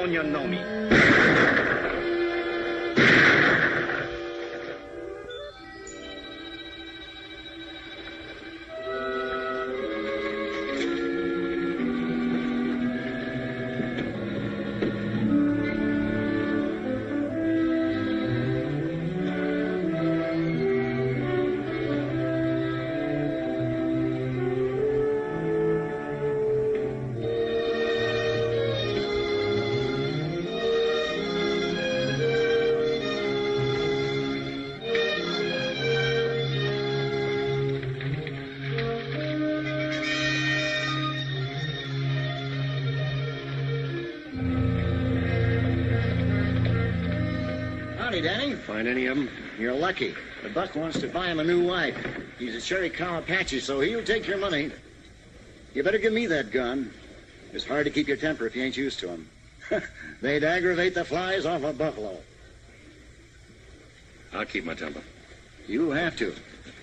don't you know me? Danny? Find any of them? You're lucky. The buck wants to buy him a new wife. He's a Cherry Cow Apache, so he'll take your money. You better give me that gun. It's hard to keep your temper if you ain't used to them. They'd aggravate the flies off a buffalo. I'll keep my temper. You'll have to.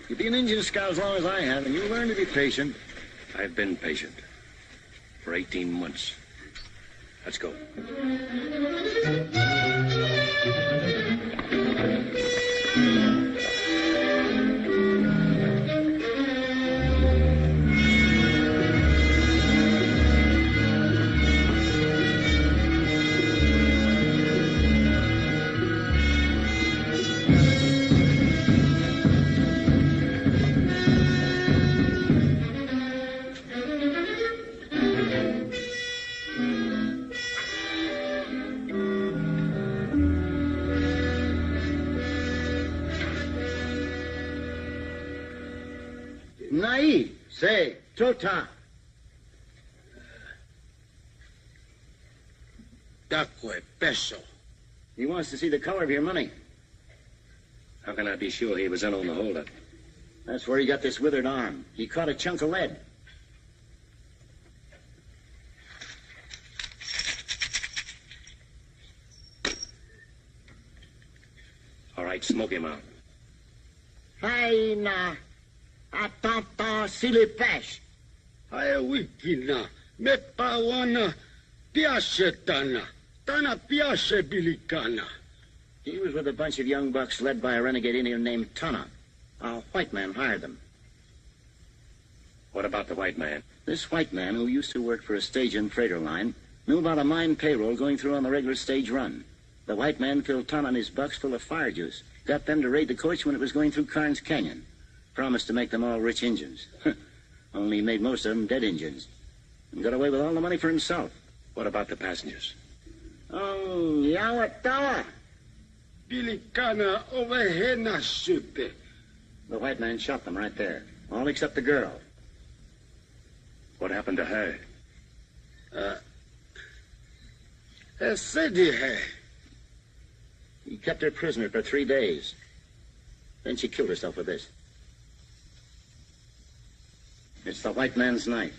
You'll be an Indian scout as long as I have, and you'll learn to be patient. I've been patient. For 18 months. Let's go. Nai, say, Tota. Dacque, peso. He wants to see the color of your money. How can I be sure he was in on the holdup? That's where he got this withered arm. He caught a chunk of lead. All right, smoke him out. Hai na, atata silipesh. Ae wikina, me pawana, piace tana, tana piace bilicana. He was with a bunch of young bucks led by a renegade Indian named Tana. A white man hired them. What about the white man? This white man, who used to work for a stage and freighter line, knew about a mine payroll going through on the regular stage run. The white man filled Tana and his bucks full of fire juice. Got them to raid the coach when it was going through Carnes Canyon. Promised to make them all rich Injuns. Only he made most of them dead Injuns. And got away with all the money for himself. What about the passengers? Oh, Yawatawa. Bilicana ovehena sute. The white man shot them right there. All except the girl. What happened to her? Said he had. He kept her prisoner for 3 days. Then she killed herself with this. It's the white man's knife.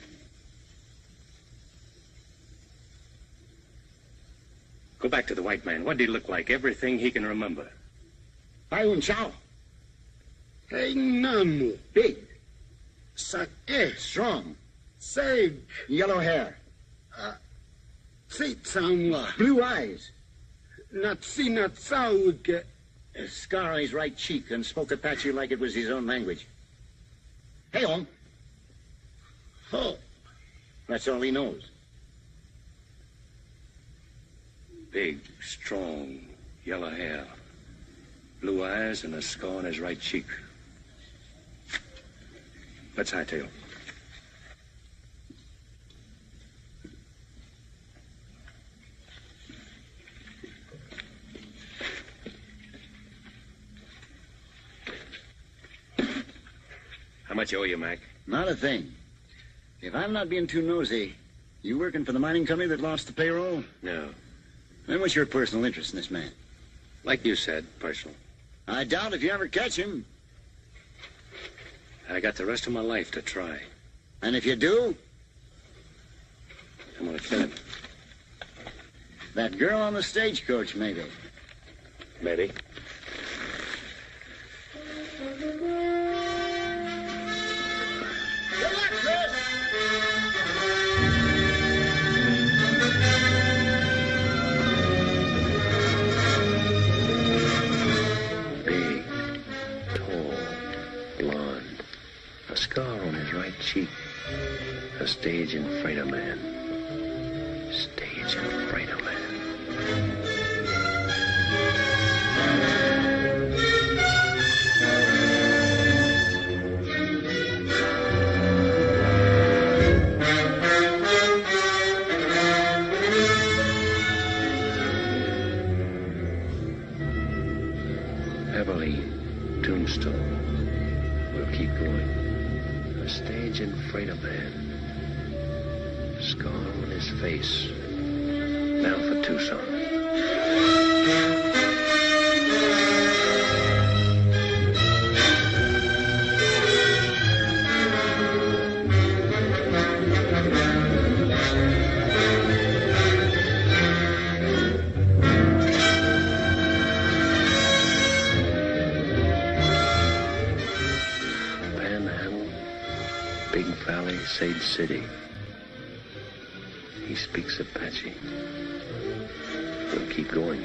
Go back to the white man. What did he look like? Everything he can remember. Paiun Chow. Hey, Namu. Big. Sake. Strong. Seg. Yellow hair. Sitsamwa. Blue eyes. Natsina tsauke. A scar on his right cheek and spoke Apache like it was his own language. Hey, on. Ho. That's all he knows. Big, strong, yellow hair. Blue eyes and a scar on his right cheek. Let's hightail. How much you owe you, Mac? Not a thing. If I'm not being too nosy, you working for the mining company that lost the payroll? No. Then what's your personal interest in this man? Like you said, personal. I doubt if you ever catch him. I got the rest of my life to try. And if you do? I'm gonna kill him. That girl on the stagecoach, maybe. Maybe. Good luck, Chris! Stage and freighter man. Stage and freighter man. Abilene, Tombstone. We'll keep going. A stage and freighter man. Scar on his face. Now for Tucson. Sage City. He speaks Apache. We'll keep going.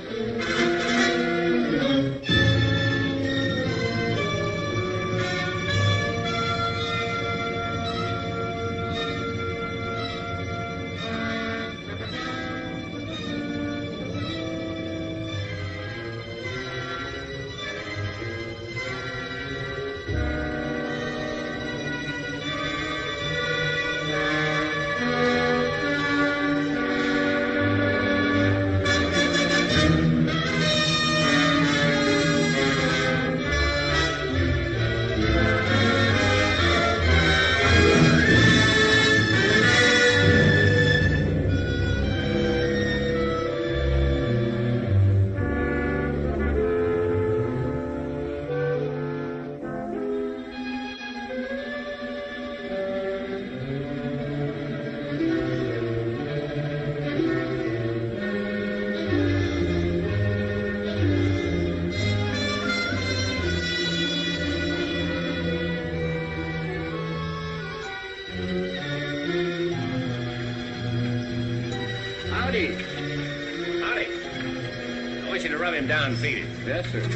Howdy. Howdy. I want you to rub him down and feed him. Yes, sir. Hand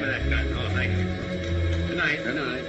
me that gun. Oh, thank you. Good night. Good night.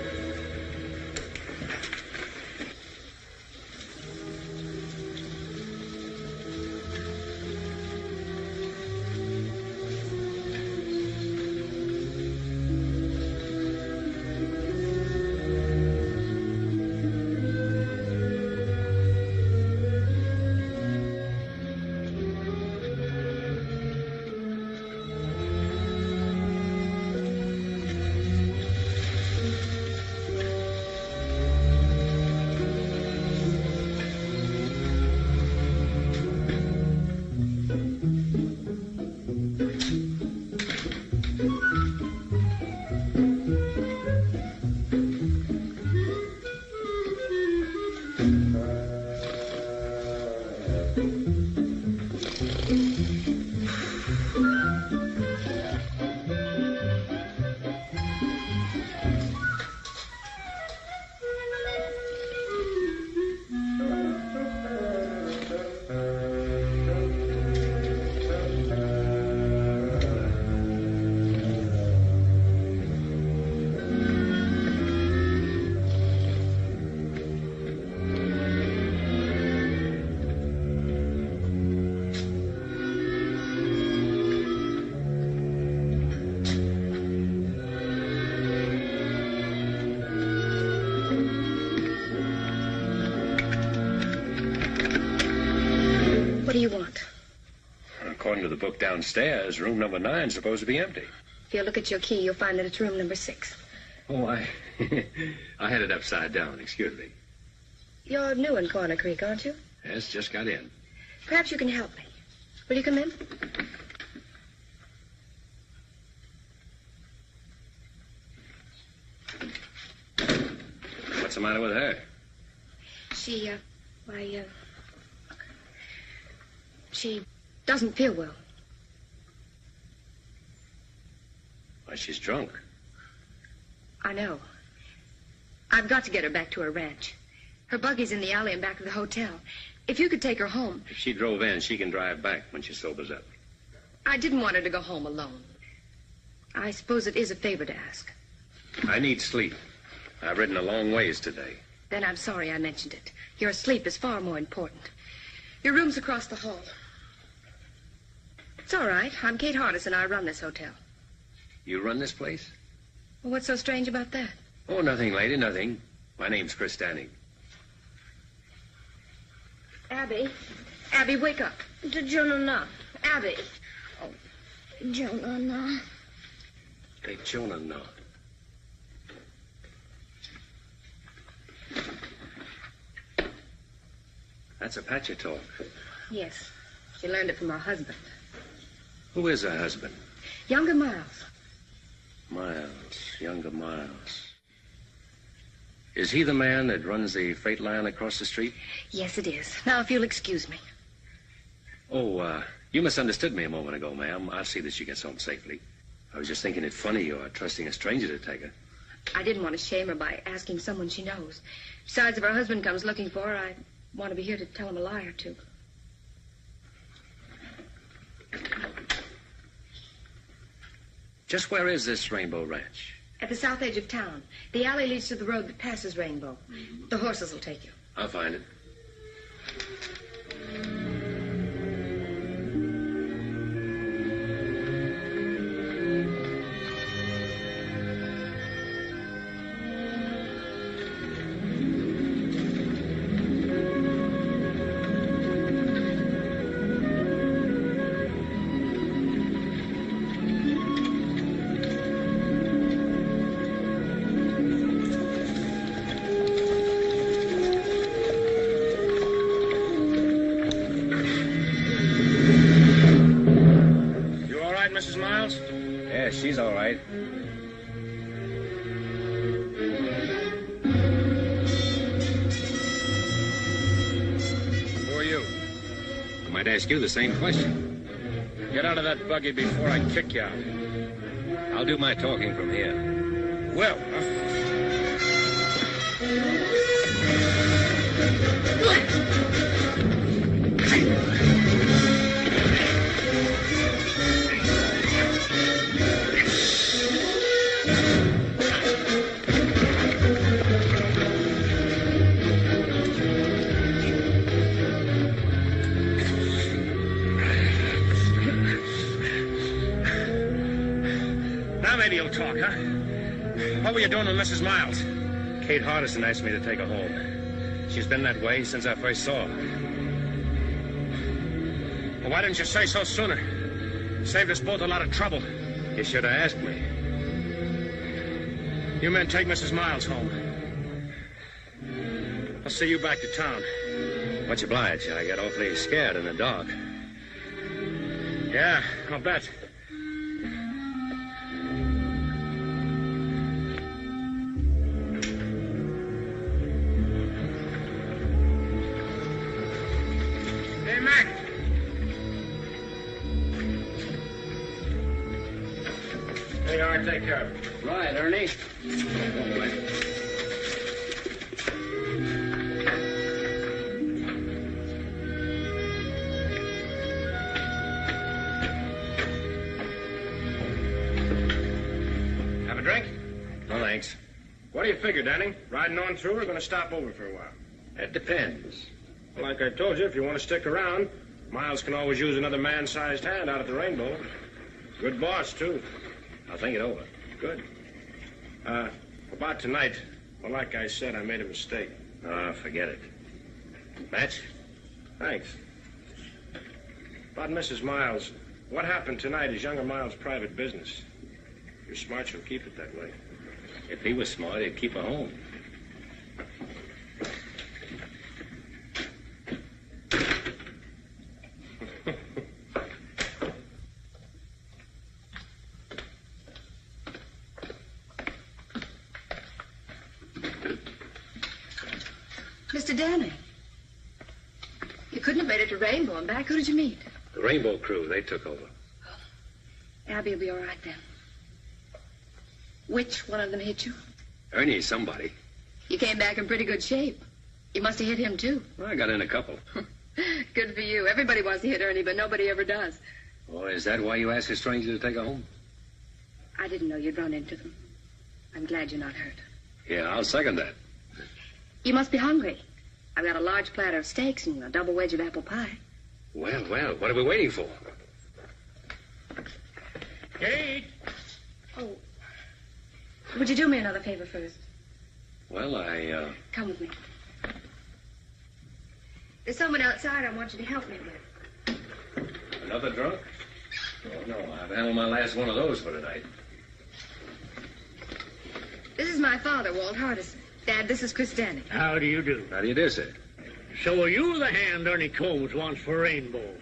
What do you want? According to the book downstairs, room number 9 is supposed to be empty. If you look at your key, you'll find that it's room number 6. Oh, I had it upside down. Excuse me. You're new in Corner Creek, aren't you? Yes, just got in. Perhaps you can help me. Will you come in? What's the matter with her? She doesn't feel well. Why, she's drunk. I know. I've got to get her back to her ranch. Her buggy's in the alley in back of the hotel. If you could take her home. If she drove in, she can drive back when she sobers up. I didn't want her to go home alone. I suppose it is a favor to ask. I need sleep. I've ridden a long ways today. Then I'm sorry I mentioned it. Your sleep is far more important. Your room's across the hall. It's all right. I'm Kate Hardison. I run this hotel. You run this place? Well, what's so strange about that? Oh, nothing, lady, nothing. My name's Chris Stanning. Abby. Abby, wake up. Jonah. Abby. Jonah. Hey, Jonah, no. That's Apache talk. Yes. She learned it from her husband. Who is her husband? Younger Miles. Younger Miles. Is he the man that runs the freight line across the street? Yes, it is. Now, if you'll excuse me. Oh, you misunderstood me a moment ago, ma'am. I'll see that she gets home safely. I was just thinking it funny you're trusting a stranger to take her. I didn't want to shame her by asking someone she knows. Besides, if her husband comes looking for her, I want to be here to tell him a lie or two. Just where is this Rainbow Ranch? At the south edge of town. The alley leads to the road that passes Rainbow. The horses will take you. I'll find it. She's all right. Who are you? I might ask you the same question. Get out of that buggy before I kick you out. I'll do my talking from here. Well, maybe you'll talk, huh? What were you doing with Mrs. Miles? Kate Hardison asked me to take her home. She's been that way since I first saw her. Well, why didn't you say so sooner? Saved us both a lot of trouble. You should have asked me. You men take Mrs. Miles home. I'll see you back to town. Much obliged. I got awfully scared in the dark. Yeah, I'll bet. Hey, Mac. There you are. Take care of it. Right, Ernie. Have a drink? No, thanks. What do you figure, Danny? Riding on through or going to stop over for a while? It depends. Like I told you, if you want to stick around, Miles can always use another man-sized hand out at the Rainbow. Good boss, too. I'll think it over. Good. About tonight, well, like I said, I made a mistake. Forget it. Match? Thanks. About Mrs. Miles, what happened tonight is younger Miles' private business. You're smart, you'll keep it that way. If he was smart, he'd keep her home. Mr. Danny, you couldn't have made it to Rainbow and back. Who did you meet? The Rainbow crew, they took over. Abby will be all right then. Which one of them hit you? Ernie's somebody. You came back in pretty good shape. You must have hit him, too. Well, I got in a couple. Good for you. Everybody wants to hit Ernie, but nobody ever does. Oh, is that why you asked a stranger to take her home? I didn't know you'd run into them. I'm glad you're not hurt. Yeah, I'll second that. You must be hungry. I've got a large platter of steaks and a double wedge of apple pie. Well, what are we waiting for? Kate! Oh, would you do me another favor first? Well, Come with me. There's someone outside I want you to help me with. Another drunk? Oh, no, I've handled my last one of those for tonight. This is my father, Walt Hardison. Dad, this is Chris Danny. How do you do? How do you do, sir? So are you the hand Ernie Combs wants for Rainbow?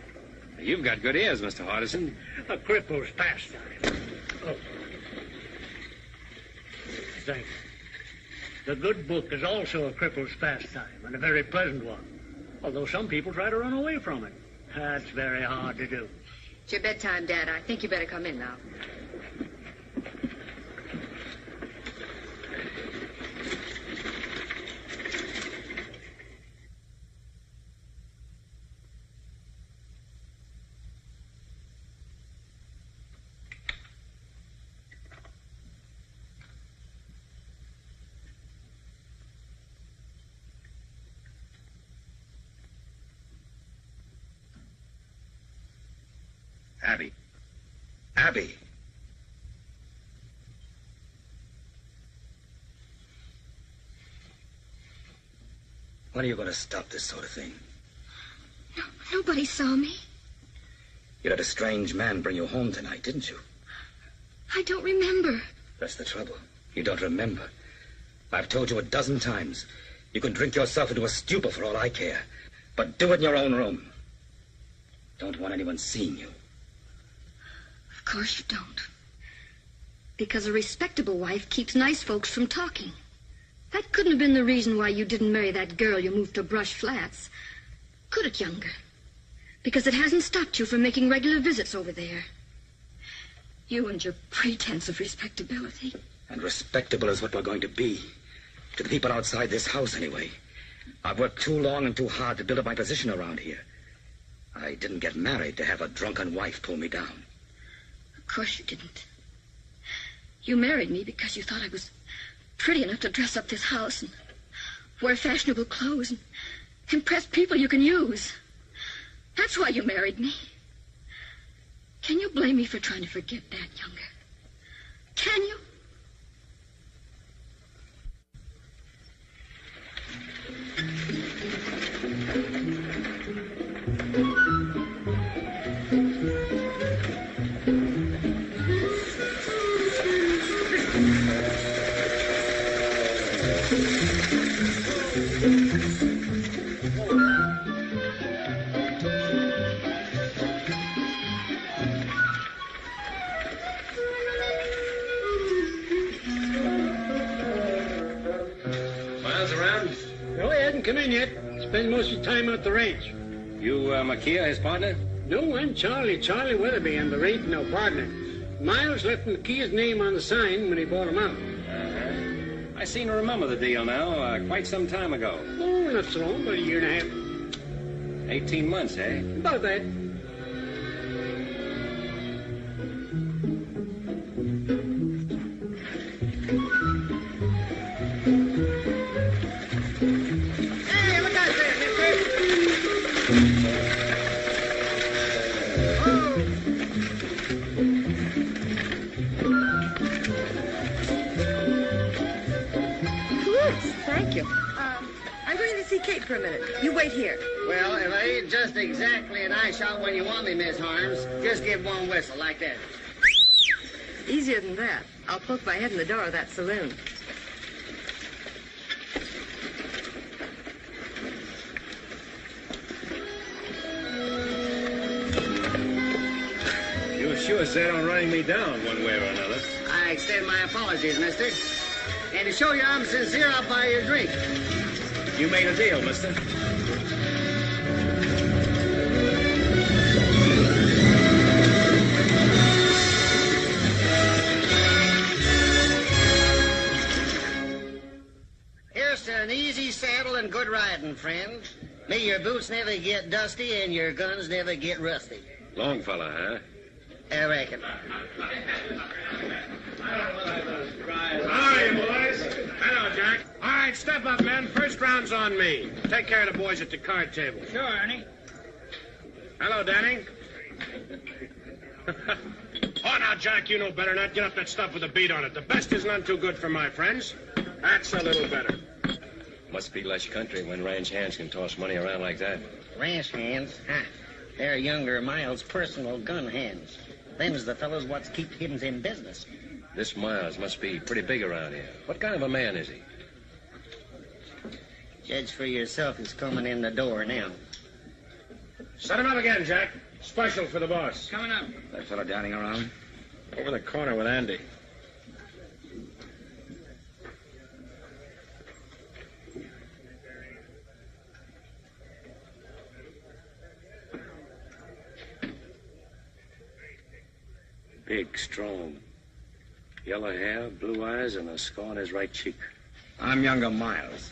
You've got good ears, Mr. Hardison. A cripple's pastime. Oh. Thank you. The good book is also a cripple's pastime, and a very pleasant one. Although some people try to run away from it. That's very hard to do. It's your bedtime, Dad. I think you better come in now. Abby. When are you going to stop this sort of thing? No, nobody saw me. You had a strange man bring you home tonight, didn't you? I don't remember. That's the trouble. You don't remember. I've told you a dozen times. You can drink yourself into a stupor for all I care. But do it in your own room. Don't want anyone seeing you. Of course you don't. Because a respectable wife keeps nice folks from talking. That couldn't have been the reason why you didn't marry that girl you moved to Brush Flats. Could it, Younger? Because it hasn't stopped you from making regular visits over there. You and your pretense of respectability. And respectable is what we're going to be. To the people outside this house, anyway. I've worked too long and too hard to build up my position around here. I didn't get married to have a drunken wife pull me down. Of course you didn't. You married me because you thought I was pretty enough to dress up this house and wear fashionable clothes and impress people you can use. That's why you married me. Can you blame me for trying to forget that, Younger? Can you? Come in yet. Spend most of your time out the ranch. You, Makia, his partner? No, I'm Charlie Weatherby. I'm the ranch no partner. Miles left Makia's name on the sign when he bought him out. Uh-huh. I seem to remember the deal now, quite some time ago. Oh, not so long, about a year and a half. 18 months, eh? About that. For a minute. You wait here. Well, if I ain't just exactly an eye shot when you want me, Miss Harms, just give one whistle like that. Easier than that. I'll poke my head in the door of that saloon. You were sure set on running me down one way or another. I extend my apologies, mister. And to show you I'm sincere, I'll buy you a drink. You made a deal, mister. Here's to an easy saddle and good riding, friend. May your boots never get dusty and your guns never get rusty. Long fella, huh? I reckon. All right, boys. Hello, Jack. All right, step up, men. First round's on me. Take care of the boys at the card table. Sure, Ernie. Hello, Danny. Oh, now, Jack, you know better not get up that stuff with a beat on it. The best is none too good for my friends. That's a little better. Must be less country when ranch hands can toss money around like that. Ranch hands? Huh. They're younger Miles' personal gun hands. Them's the fellows what's keep him in business. This Miles must be pretty big around here. What kind of a man is he? Judge for yourself. He's coming in the door now. Set him up again, Jack. Special for the boss. Coming up. That fellow dining around? Over the corner with Andy. Big, strong. Yellow hair, blue eyes, and a scar on his right cheek. I'm younger Miles.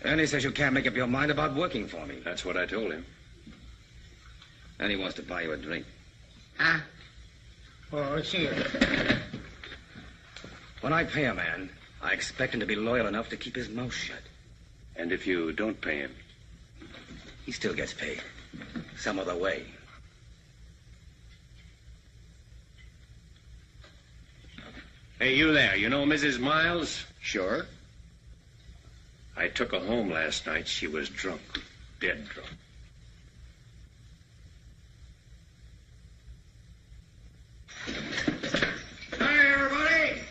Ernie says you can't make up your mind about working for me. That's what I told him. And he wants to buy you a drink. Huh? Oh, cheers. When I pay a man, I expect him to be loyal enough to keep his mouth shut. And if you don't pay him? He still gets paid. Some other way. Hey, you there. You know Mrs. Miles? Sure. I took her home last night. She was drunk. Dead drunk. Hi, everybody.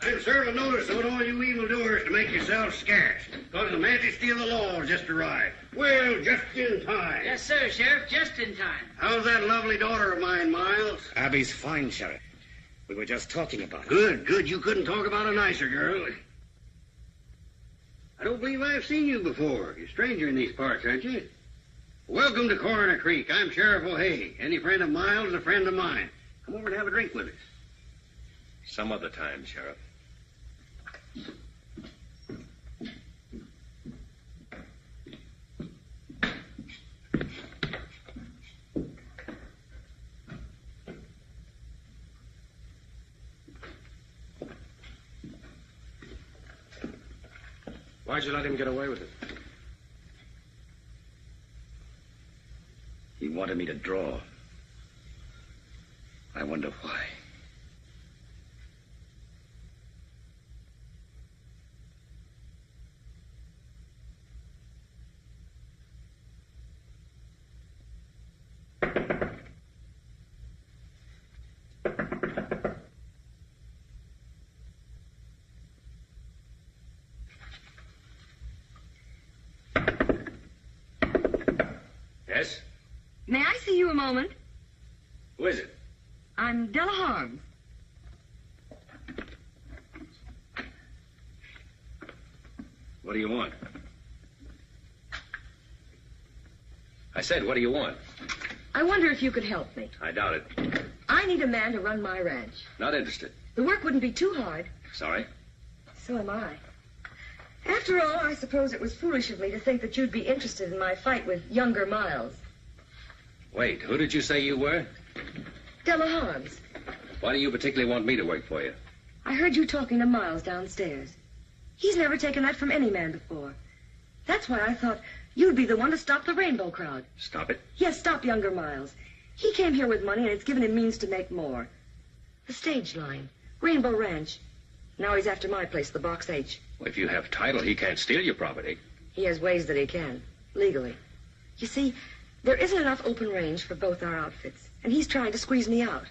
I'm serving notice on all you evildoers to make yourselves scarce, because the majesty of the law has just arrived. Well, just in time. Yes, sir, Sheriff. Just in time. How's that lovely daughter of mine, Miles? Abby's fine, Sheriff. We were just talking about it. Good, good. You couldn't talk about a nicer girl. I don't believe I've seen you before. You're a stranger in these parts, aren't you? Welcome to Coroner Creek. I'm Sheriff O'Hay. Any friend of Miles is a friend of mine. Come over and have a drink with us. Some other time, Sheriff. Why'd you let him get away with it? He wanted me to draw. I wonder why. Yes? May I see you a moment? Who is it? I'm Della Harms. What do you want? I said, what do you want? I wonder if you could help me. I doubt it. I need a man to run my ranch. Not interested. The work wouldn't be too hard. Sorry? So am I. After all, I suppose it was foolish of me to think that you'd be interested in my fight with younger Miles. Wait, who did you say you were? Della Harms. Why do you particularly want me to work for you? I heard you talking to Miles downstairs. He's never taken that from any man before. That's why I thought you'd be the one to stop the rainbow crowd. Stop it? Yes, stop younger Miles. He came here with money, and it's given him means to make more. The stage line, Rainbow Ranch. Now he's after my place, the Box H. Well, if you have title, he can't steal your property. He has ways that he can, legally. You see, there isn't enough open range for both our outfits, and he's trying to squeeze me out.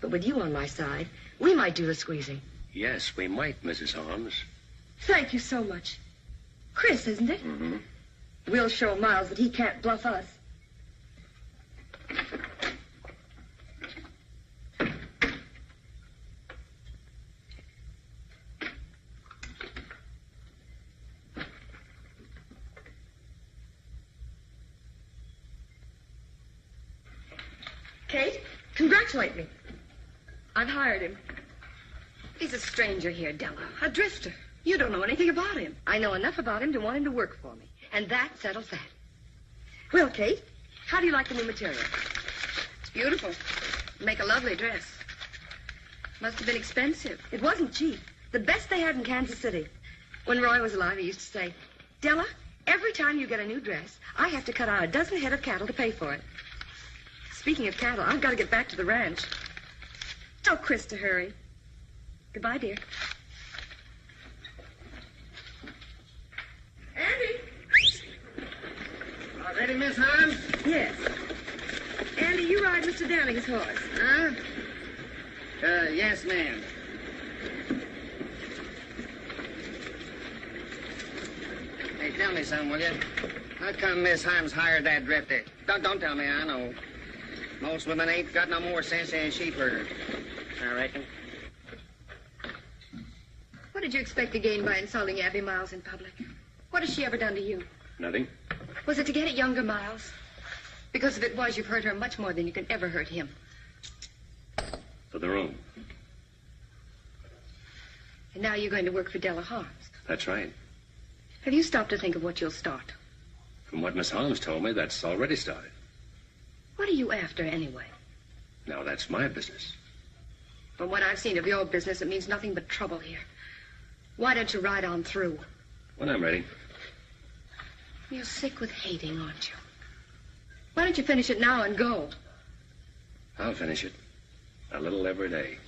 But with you on my side, we might do the squeezing. Yes, we might, Mrs. Holmes. Thank you so much. Chris, isn't it? Mm-hmm. We'll show Miles that he can't bluff us. Kate, congratulate me. I've hired him. He's a stranger here, Della. A drifter. You don't know anything about him. I know enough about him to want him to work for me. And that settles that. Well, Kate, how do you like the new material? It's beautiful. Make a lovely dress. Must have been expensive. It wasn't cheap. The best they had in Kansas City. When Roy was alive, he used to say, Della, every time you get a new dress, I have to cut out a dozen head of cattle to pay for it. Speaking of cattle, I've got to get back to the ranch. Tell Chris to hurry. Goodbye, dear. Andy! Ready, Miss Hines? Yes. Andy, you ride Mr. Downing's horse. Huh? Yes, ma'am. Hey, tell me something, will you? How come Miss Himes hired that drifter? Don't tell me, I know. Most women ain't got no more sense than a sheep herder, I reckon. What did you expect to gain by insulting Abby Miles in public? What has she ever done to you? Nothing. Was it to get at younger Miles? Because if it was, you've hurt her much more than you can ever hurt him. For the room. And now you're going to work for Della Harms. That's right. Have you stopped to think of what you'll start? From what Miss Holmes told me, that's already started. What are you after, anyway? Now, that's my business. From what I've seen of your business, it means nothing but trouble here. Why don't you ride on through? When I'm ready. You're sick with hating, aren't you? Why don't you finish it now and go? I'll finish it. A little every day.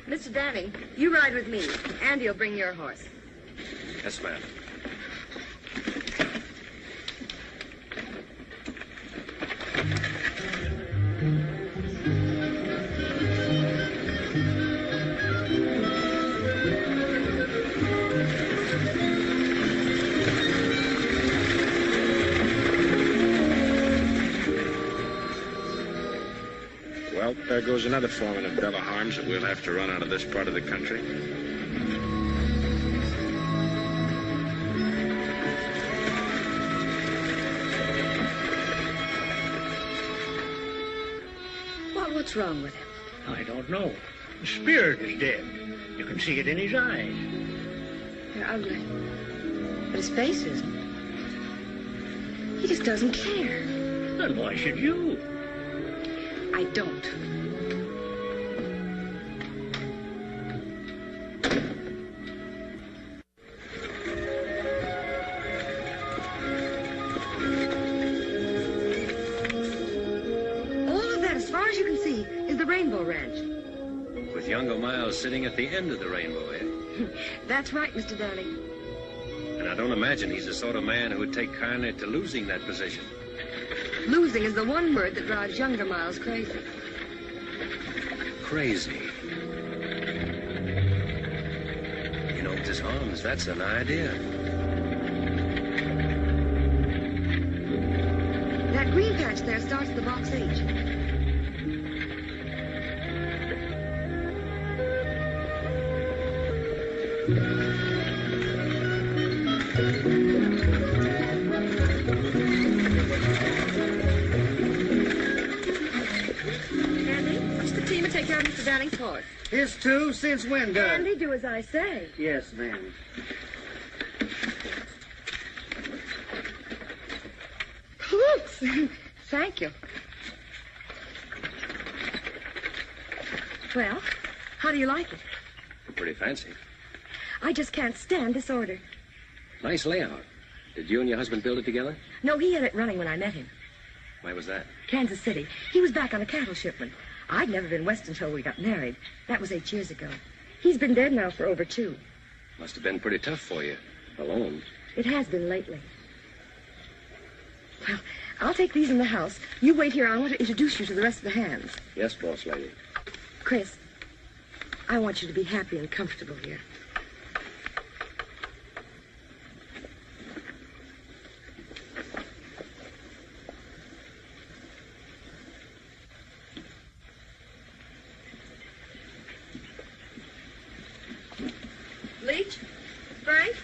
Mr. Downing, you ride with me. Andy'll bring your horse. Yes, ma'am. Well, there goes another foreman of Della Harms that we'll have to run out of this part of the country. What's wrong with him? I don't know. The spirit is dead. You can see it in his eyes. They're ugly. But his face isn't. He just doesn't care. Then why should you? I don't. With younger Miles sitting at the end of the rainbow, eh? That's right, Mr. Downing. And I don't imagine he's the sort of man who would take kindly to losing that position. Losing is the one word that drives younger Miles crazy. Crazy. You know, Mrs. Holmes, that's an idea. That green patch there starts the box H. Andy, what's the team to take care of Mr. Downing's horse? His too? Since when, Doug? Andy, do as I say. Yes, ma'am. Oops. Thank you. Well, how do you like it? Pretty fancy. I just can't stand disorder. Nice layout. Did you and your husband build it together? No, he had it running when I met him. Where was that? Kansas City. He was back on a cattle shipment. I'd never been west until we got married. That was 8 years ago. He's been dead now for over 2. Must have been pretty tough for you. Alone. It has been lately. Well, I'll take these in the house. You wait here. I want to introduce you to the rest of the hands. Yes, boss lady. Chris, I want you to be happy and comfortable here. Leach? Frank?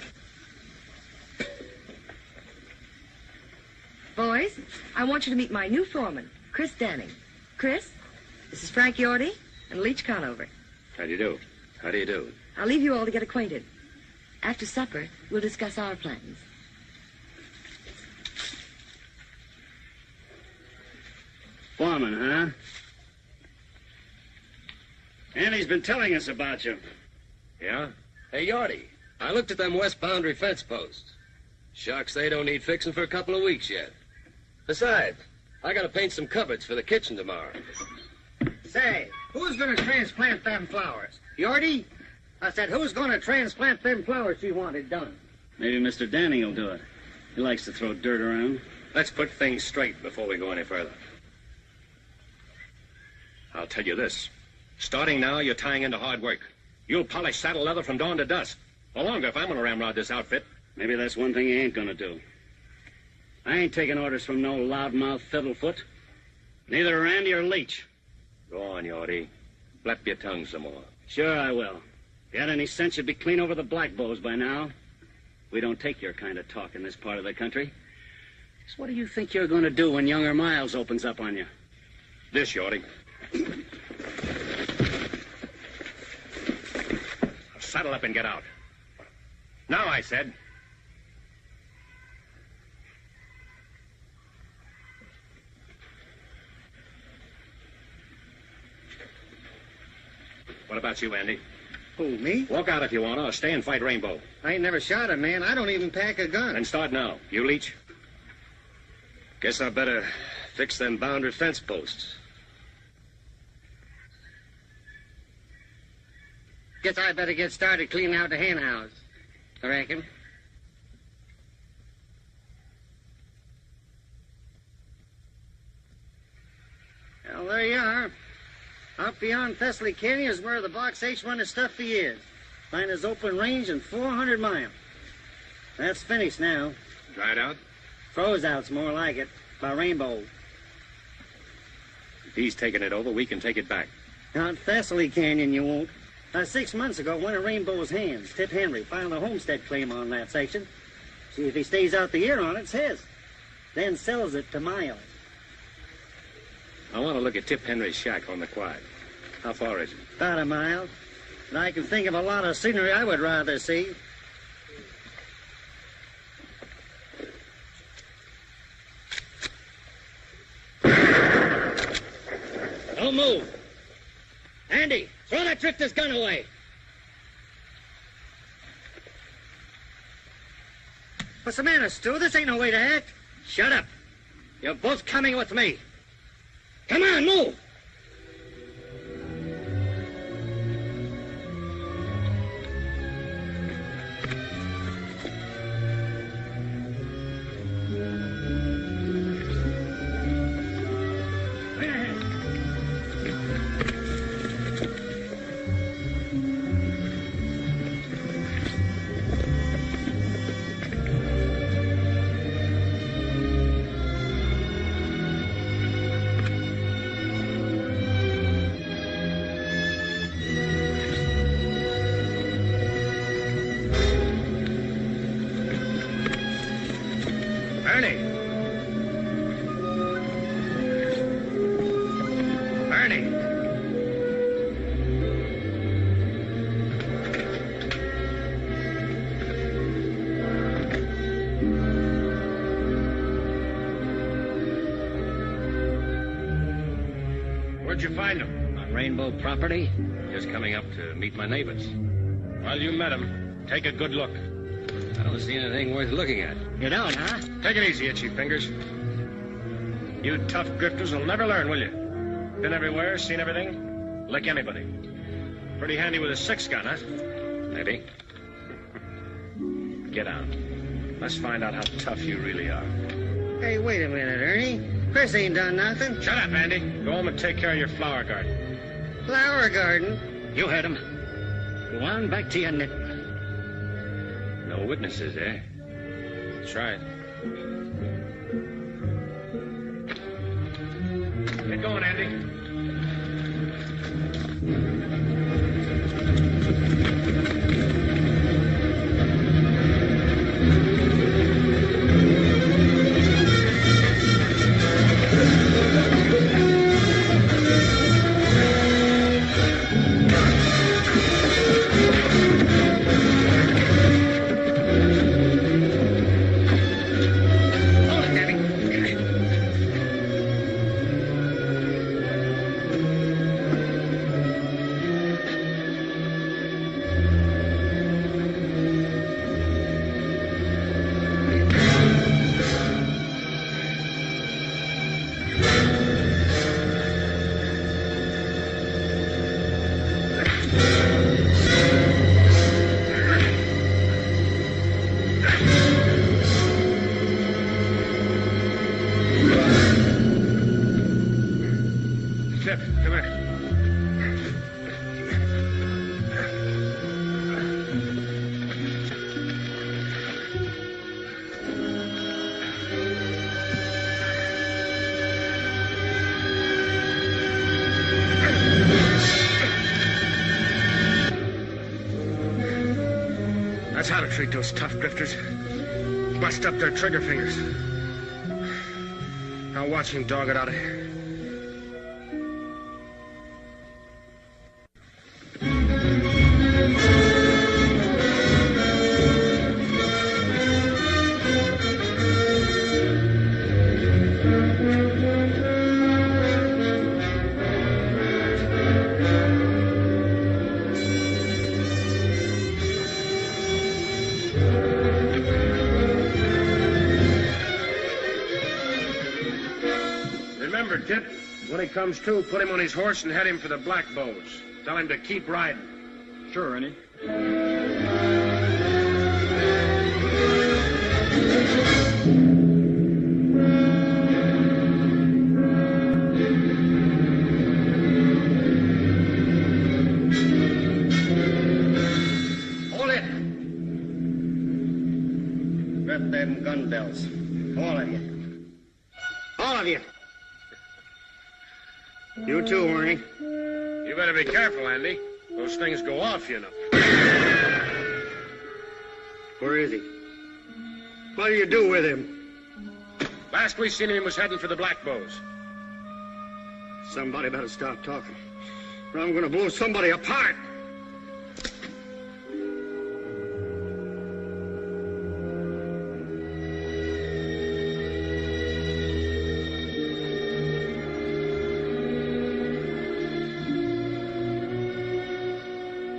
Boys, I want you to meet my new foreman, Chris Danning. Chris, this is Frank Yorty and Leach Conover. How do you do? How do you do? I'll leave you all to get acquainted. After supper, we'll discuss our plans. Foreman, huh? Andy's been telling us about you. Yeah? Hey, Yorty, I looked at them west boundary fence posts. Shucks, they don't need fixing for a couple of weeks yet. Besides, I gotta paint some cupboards for the kitchen tomorrow. Say, who's gonna transplant them flowers? Yorty? I said, who's gonna transplant them flowers she wanted done? Maybe Mr. Danny will do it. He likes to throw dirt around. Let's put things straight before we go any further. I'll tell you this. Starting now, you're tying into hard work. You'll polish saddle leather from dawn to dusk. Or longer if I'm gonna ramrod this outfit. Maybe that's one thing he ain't gonna do. I ain't taking orders from no loudmouth fiddlefoot. Neither Randy or Leach. Go on, Yorty. Flap your tongue some more. Sure I will. If you had any sense, you'd be clean over the black bows by now. We don't take your kind of talk in this part of the country. So what do you think you're going to do when younger Miles opens up on you? This, Yorty. Saddle up and get out. Now, I said. What about you, Andy? Who, me? Walk out if you want to, or stay and fight Rainbow. I ain't never shot a man. I don't even pack a gun. Then start now. You, Leach? Guess I better fix them boundary fence posts. Guess I better get started cleaning out the hen house. I reckon. Well, there you are. Out beyond Thessaly Canyon is where the Box H1 is stuffy is. Finest open range in 400 miles. That's finished now. Dried out? Froze out's more like it. By Rainbow. If he's taking it over, we can take it back. Out Thessaly Canyon you won't. 6 months ago, one of Rainbow's hands, Tip Henry, filed a homestead claim on that section. See, if he stays out the year on it, it's his. Then sells it to Miles. I want to look at Tip Henry's shack on the quad. How far is it? About a mile. And I can think of a lot of scenery I would rather see. Don't move. Andy, throw that drifter's gun away. What's the matter, Stu? This ain't no way to act. Shut up. You're both coming with me. Come on, move. Where'd you find him? On Rainbow property? Just coming up to meet my neighbors. Well, you met him. Take a good look. I don't see anything worth looking at. You don't, huh? Take it easy, Itchy Fingers. You tough drifters will never learn, will you? Been everywhere, seen everything? Lick anybody. Pretty handy with a 6-gun, huh? Maybe. Get on. Let's find out how tough you really are. Hey, wait a minute, Ernie. Chris ain't done nothing. Shut up, Andy. Go home and take care of your flower garden. Flower garden? You heard him. Go on back to your knitting. No witnesses, eh? That's right. Get going, Andy. how to treat those tough grifters. Bust up their trigger fingers. Now watch him dog it out of here. Tip, when he comes to, put him on his horse and head him for the Black Bows. Tell him to keep riding. Sure, Ernie. Hold it. Grab them gun belts. All of you. All of you. You too, Ernie. You better be careful, Andy. Those things go off, you know. Where is he? What do you do with him? Last we seen him, he was heading for the Black Bows. Somebody better stop talking, or I'm going to blow somebody apart.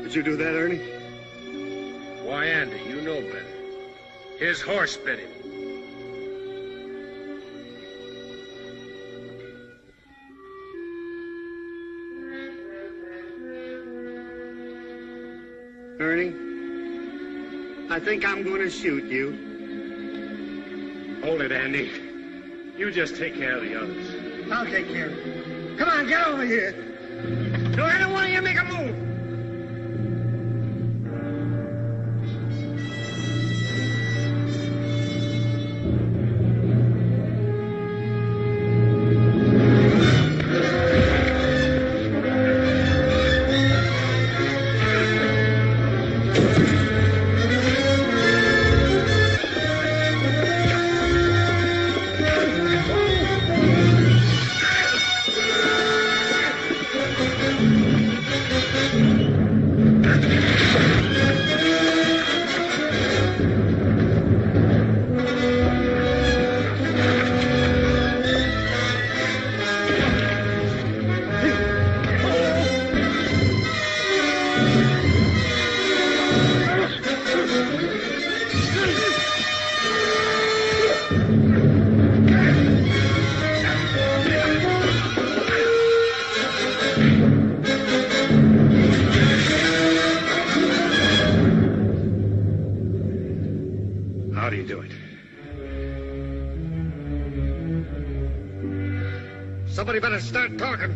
Did you do that, Ernie? Why, Andy, you know better. His horse bit him. Ernie, I think I'm going to shoot you. Hold it, Andy. You just take care of the others. I'll take care of it. Come on, get over here. Don't any one of you make a move. How do you do it? Somebody better start talking.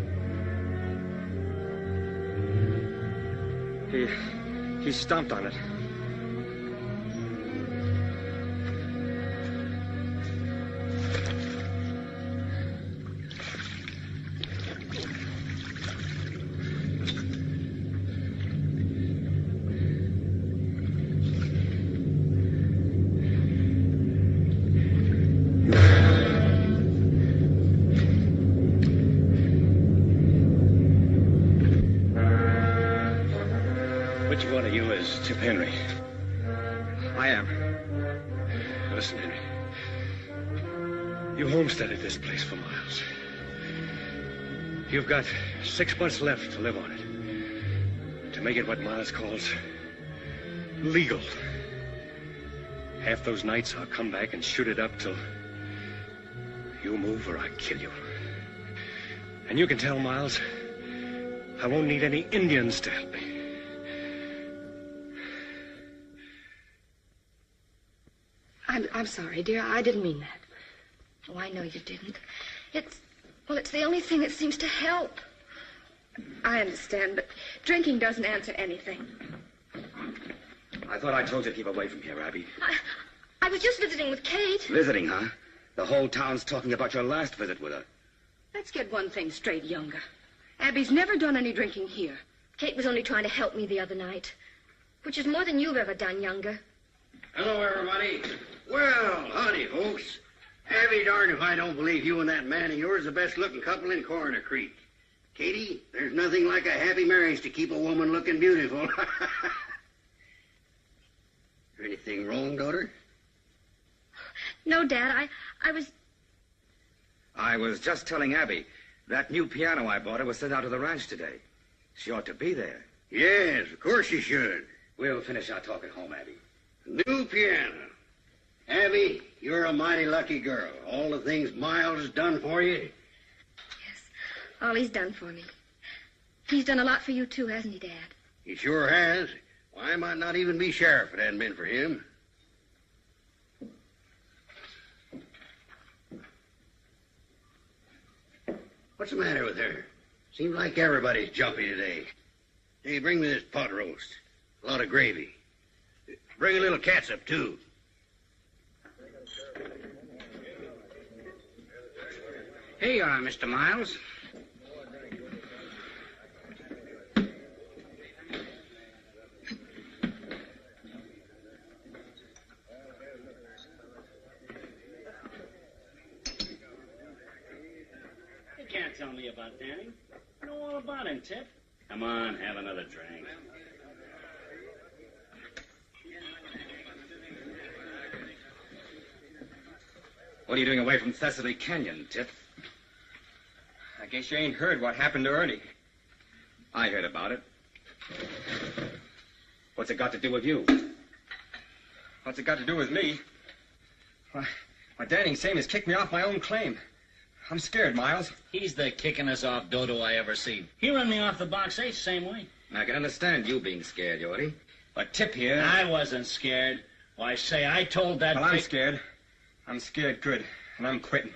He stomped on it. Which one of you is Tip Henry? I am. Listen, Henry. You homesteaded this place for miles. You've got 6 months left to live on it. To make it what Miles calls legal. Half those nights I'll come back and shoot it up till you move or I kill you. And you can tell Miles I won't need any Indians to help me. I'm sorry, dear. I didn't mean that. Oh, I know you didn't. It's the only thing that seems to help. I understand, but drinking doesn't answer anything. I thought I told you to keep away from here, Abby. I was just visiting with Kate. Visiting, huh? The whole town's talking about your last visit with her. Let's get one thing straight, Younger. Abby's never done any drinking here. Kate was only trying to help me the other night, which is more than you've ever done, Younger. Hello, everybody. Well, howdy, folks. I'll be darned if I don't believe you and that man of yours are the best-looking couple in Coroner Creek. Katie, there's nothing like a happy marriage to keep a woman looking beautiful. Is there anything wrong, daughter? No, Dad, I was... I was just telling Abby that new piano I bought her was sent out to the ranch today. She ought to be there. Yes, of course you should. We'll finish our talk at home, Abby. New piano. Abby, you're a mighty lucky girl. All the things Miles has done for you. Yes, all he's done for me. He's done a lot for you, too, hasn't he, Dad? He sure has. Why, I might not even be sheriff if it hadn't been for him. What's the matter with her? Seems like everybody's jumpy today. Hey, bring me this pot roast. A lot of gravy. Bring a little catsup, too. Here you are, Mr. Miles. You can't tell me about Danny. I know all about him, Tip. Come on, have another drink. What are you doing away from Thessaly Canyon, Tip? I guess you ain't heard what happened to Ernie. I heard about it. What's it got to do with you? What's it got to do with me? Why, Danny same as kicked me off my own claim. I'm scared, Miles. He's the kickingest off dodo I ever seen. He run me off the box 8 same way. I can understand you being scared, Yorty. But Tip here... I wasn't scared. Why, say, I told that... Well, I'm scared. I'm scared good, and I'm quitting.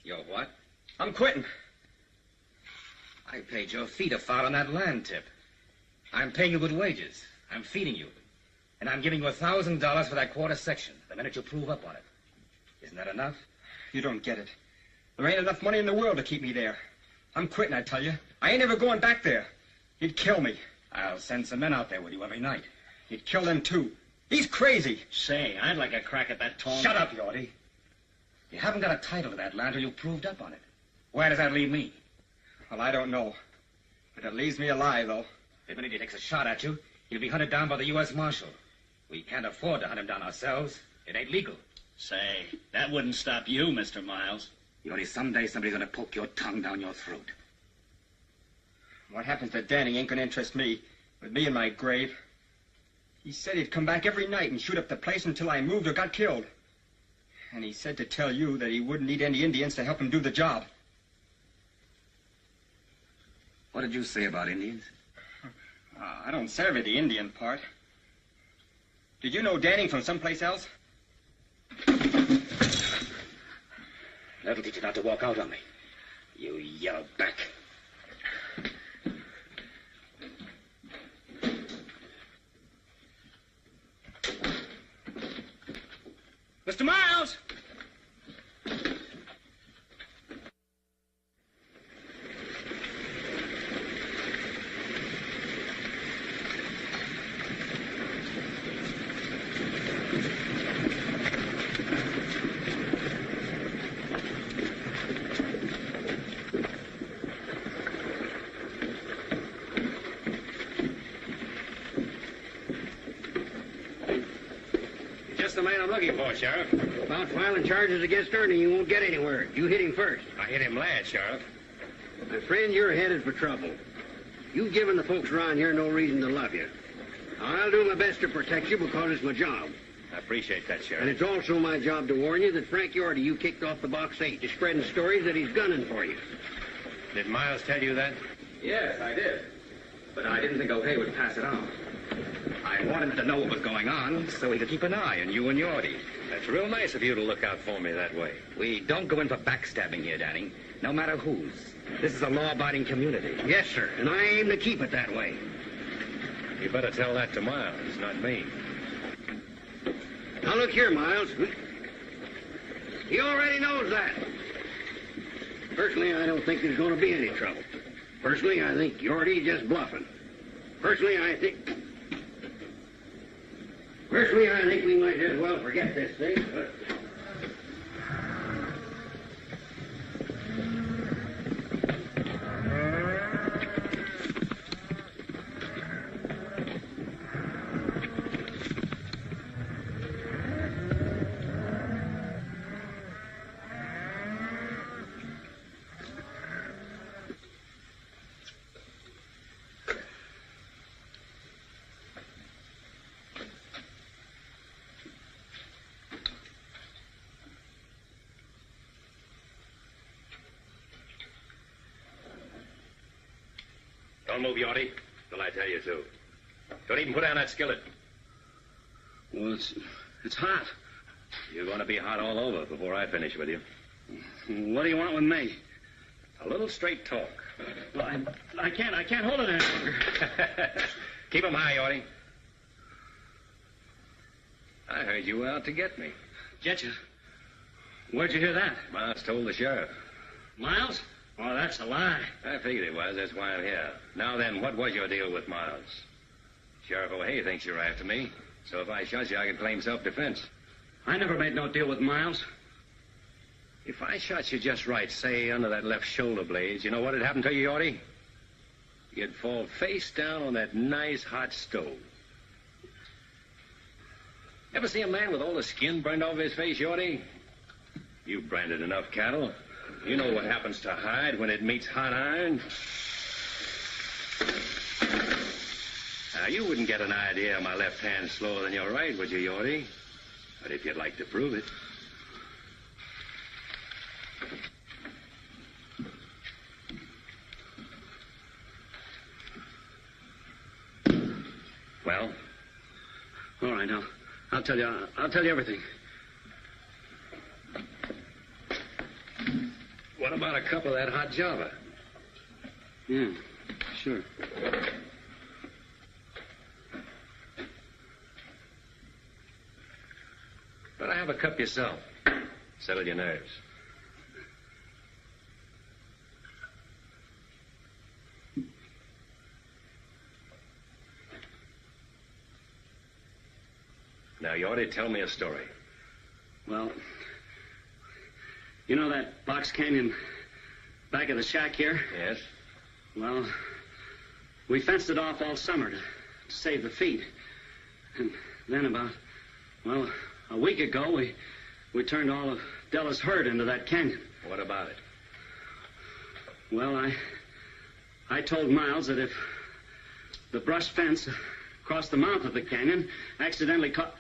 You're what? I'm quitting. I paid your feet a foul on that land, Tip. I'm paying you good wages. I'm feeding you. And I'm giving you $1,000 for that quarter section the minute you prove up on it. Isn't that enough? You don't get it. There ain't enough money in the world to keep me there. I'm quitting, I tell you. I ain't ever going back there. He'd kill me. I'll send some men out there with you every night. He'd kill them, too. He's crazy. Say, I'd like a crack at that tall... Shut up, Yorty. You haven't got a title to that land till you've proved up on it. Where does that leave me? Well, I don't know. But it leaves me alive, though. The minute he takes a shot at you, he'll be hunted down by the U.S. Marshal. We can't afford to hunt him down ourselves. It ain't legal. Say, that wouldn't stop you, Mr. Miles. Yorty, someday somebody's gonna poke your tongue down your throat. What happens to Danny ain't gonna interest me. With me in my grave. He said he'd come back every night and shoot up the place until I moved or got killed. And he said to tell you that he wouldn't need any Indians to help him do the job. What did you say about Indians? I don't savvy the Indian part. Did you know Danny from someplace else? That'll teach you not to walk out on me. You yellow back. Mr. Miles! Just the man I'm looking for, Sheriff. About filing charges against Ernie, you won't get anywhere. You hit him first. I hit him last, Sheriff. My friend, you're headed for trouble. You've given the folks around here no reason to love you. I'll do my best to protect you because it's my job. I appreciate that, Sheriff. And it's also my job to warn you that Frank Yorty you kicked off the box 8 to spreading stories that he's gunning for you. Did Miles tell you that? Yes, I did. But I didn't think O'Hay would pass it on. I wanted him to know what was going on so he could keep an eye on you and Yorty. That's real nice of you to look out for me that way. We don't go in for backstabbing here, Danny. No matter whose. This is a law-abiding community. Yes, sir, and I aim to keep it that way. You better tell that to Miles, not me. Now, look here, Miles. He already knows that. Personally, I don't think there's going to be any trouble. Personally, I think Yorty's just bluffing. Personally, I think... Personally, I think we might as well forget this thing. Don't move, Yorty, till I tell you to. Don't even put down that skillet. Well, it's hot. You're going to be hot all over before I finish with you. What do you want with me? A little straight talk. Well, I can't hold it any longer. Keep 'em high, Yorty. I heard you were out to get me. Get you? Where'd you hear that? Miles told the sheriff. Miles? Oh, that's a lie. I figured it was. That's why I'm here. Now then, what was your deal with Miles? Sheriff O'Hay thinks you're after me. So if I shot you, I can claim self-defense. I never made no deal with Miles. If I shot you just right, say, under that left shoulder blade, you know what'd happen to you, Yorty? You'd fall face down on that nice hot stove. Ever see a man with all the skin burned off his face, Yorty? You've branded enough cattle. You know what happens to hide when it meets hot iron. Now, you wouldn't get an idea my left hand's slower than your right, would you, Yorty? But if you'd like to prove it. Well? All right, I'll tell you everything. What about a cup of that hot Java? Yeah, sure. Better have a cup yourself. Settle your nerves. Now, you ought to tell me a story. Well, you know that box canyon back of the shack here? Yes? Well, we fenced it off all summer to save the feed. And then about, a week ago, we turned all of Della's herd into that canyon. What about it? Well, I told Miles that if the brush fence across the mouth of the canyon accidentally caught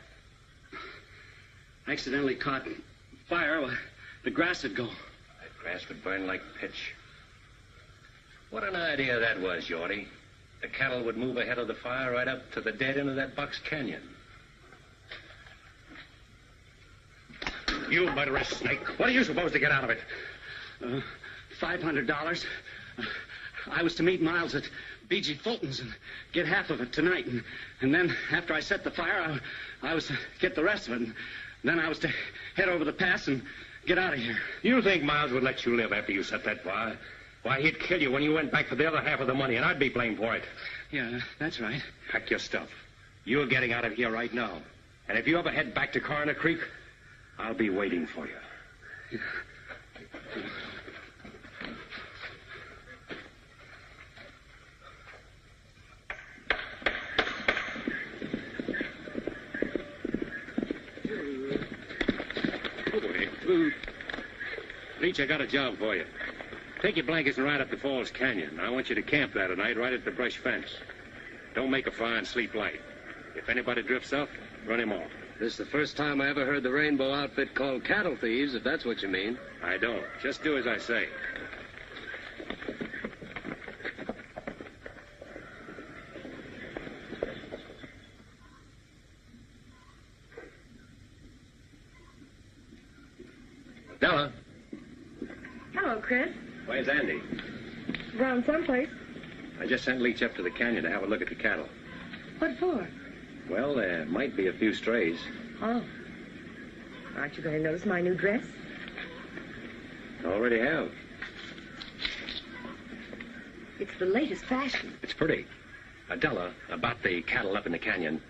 fire, well, the grass would go. That grass would burn like pitch. What an idea that was, Yorty. The cattle would move ahead of the fire right up to the dead end of that box canyon. You murderous snake. What are you supposed to get out of it? $500. I was to meet Miles at B.G. Fulton's and get half of it tonight. And then, after I set the fire, I was to get the rest of it. And then I was to head over the pass and get out of here. You think Miles would let you live after you set that fire? Why, he'd kill you when you went back for the other half of the money, and I'd be blamed for it. Yeah, that's right. Pack your stuff. You're getting out of here right now. And if you ever head back to Coroner Creek, I'll be waiting for you. Leach, I got a job for you. Take your blankets and ride up to Falls Canyon. I want you to camp there tonight right at the brush fence. Don't make a fire and sleep light. If anybody drifts up, run him off. This is the first time I ever heard the Rainbow outfit called cattle thieves, if that's what you mean. I don't. Just do as I say. Della. Hello, Chris. Where's Andy? Around someplace. I just sent Leach up to the canyon to have a look at the cattle. What for? Well, there might be a few strays. Oh. Aren't you going to notice my new dress? Already have. It's the latest fashion. It's pretty. Della, about the cattle up in the canyon.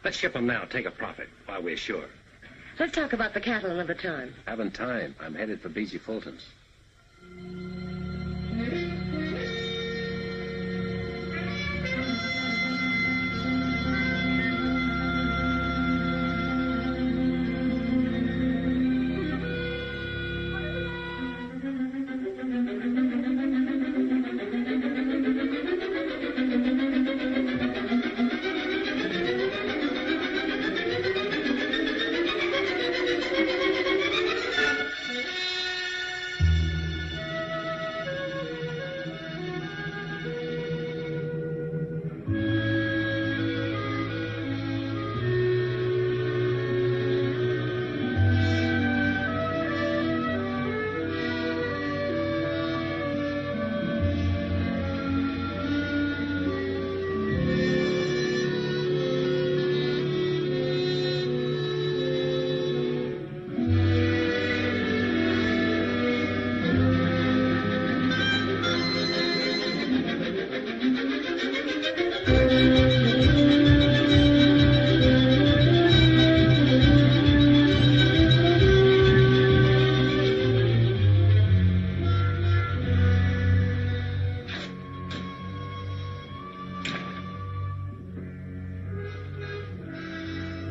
Let's ship them now. Take a profit while we're sure. Let's talk about the cattle another time. Haven't time. I'm headed for B.G. Fulton's.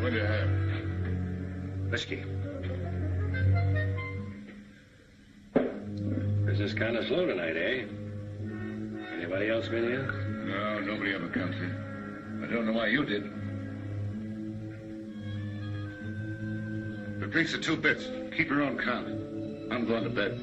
What do you have? Whiskey. Business kind of slow tonight, eh? Anybody else been here? No, nobody ever comes here. I don't know why you did. The drinks are 2 bits. Keep your own count. I'm going to bed.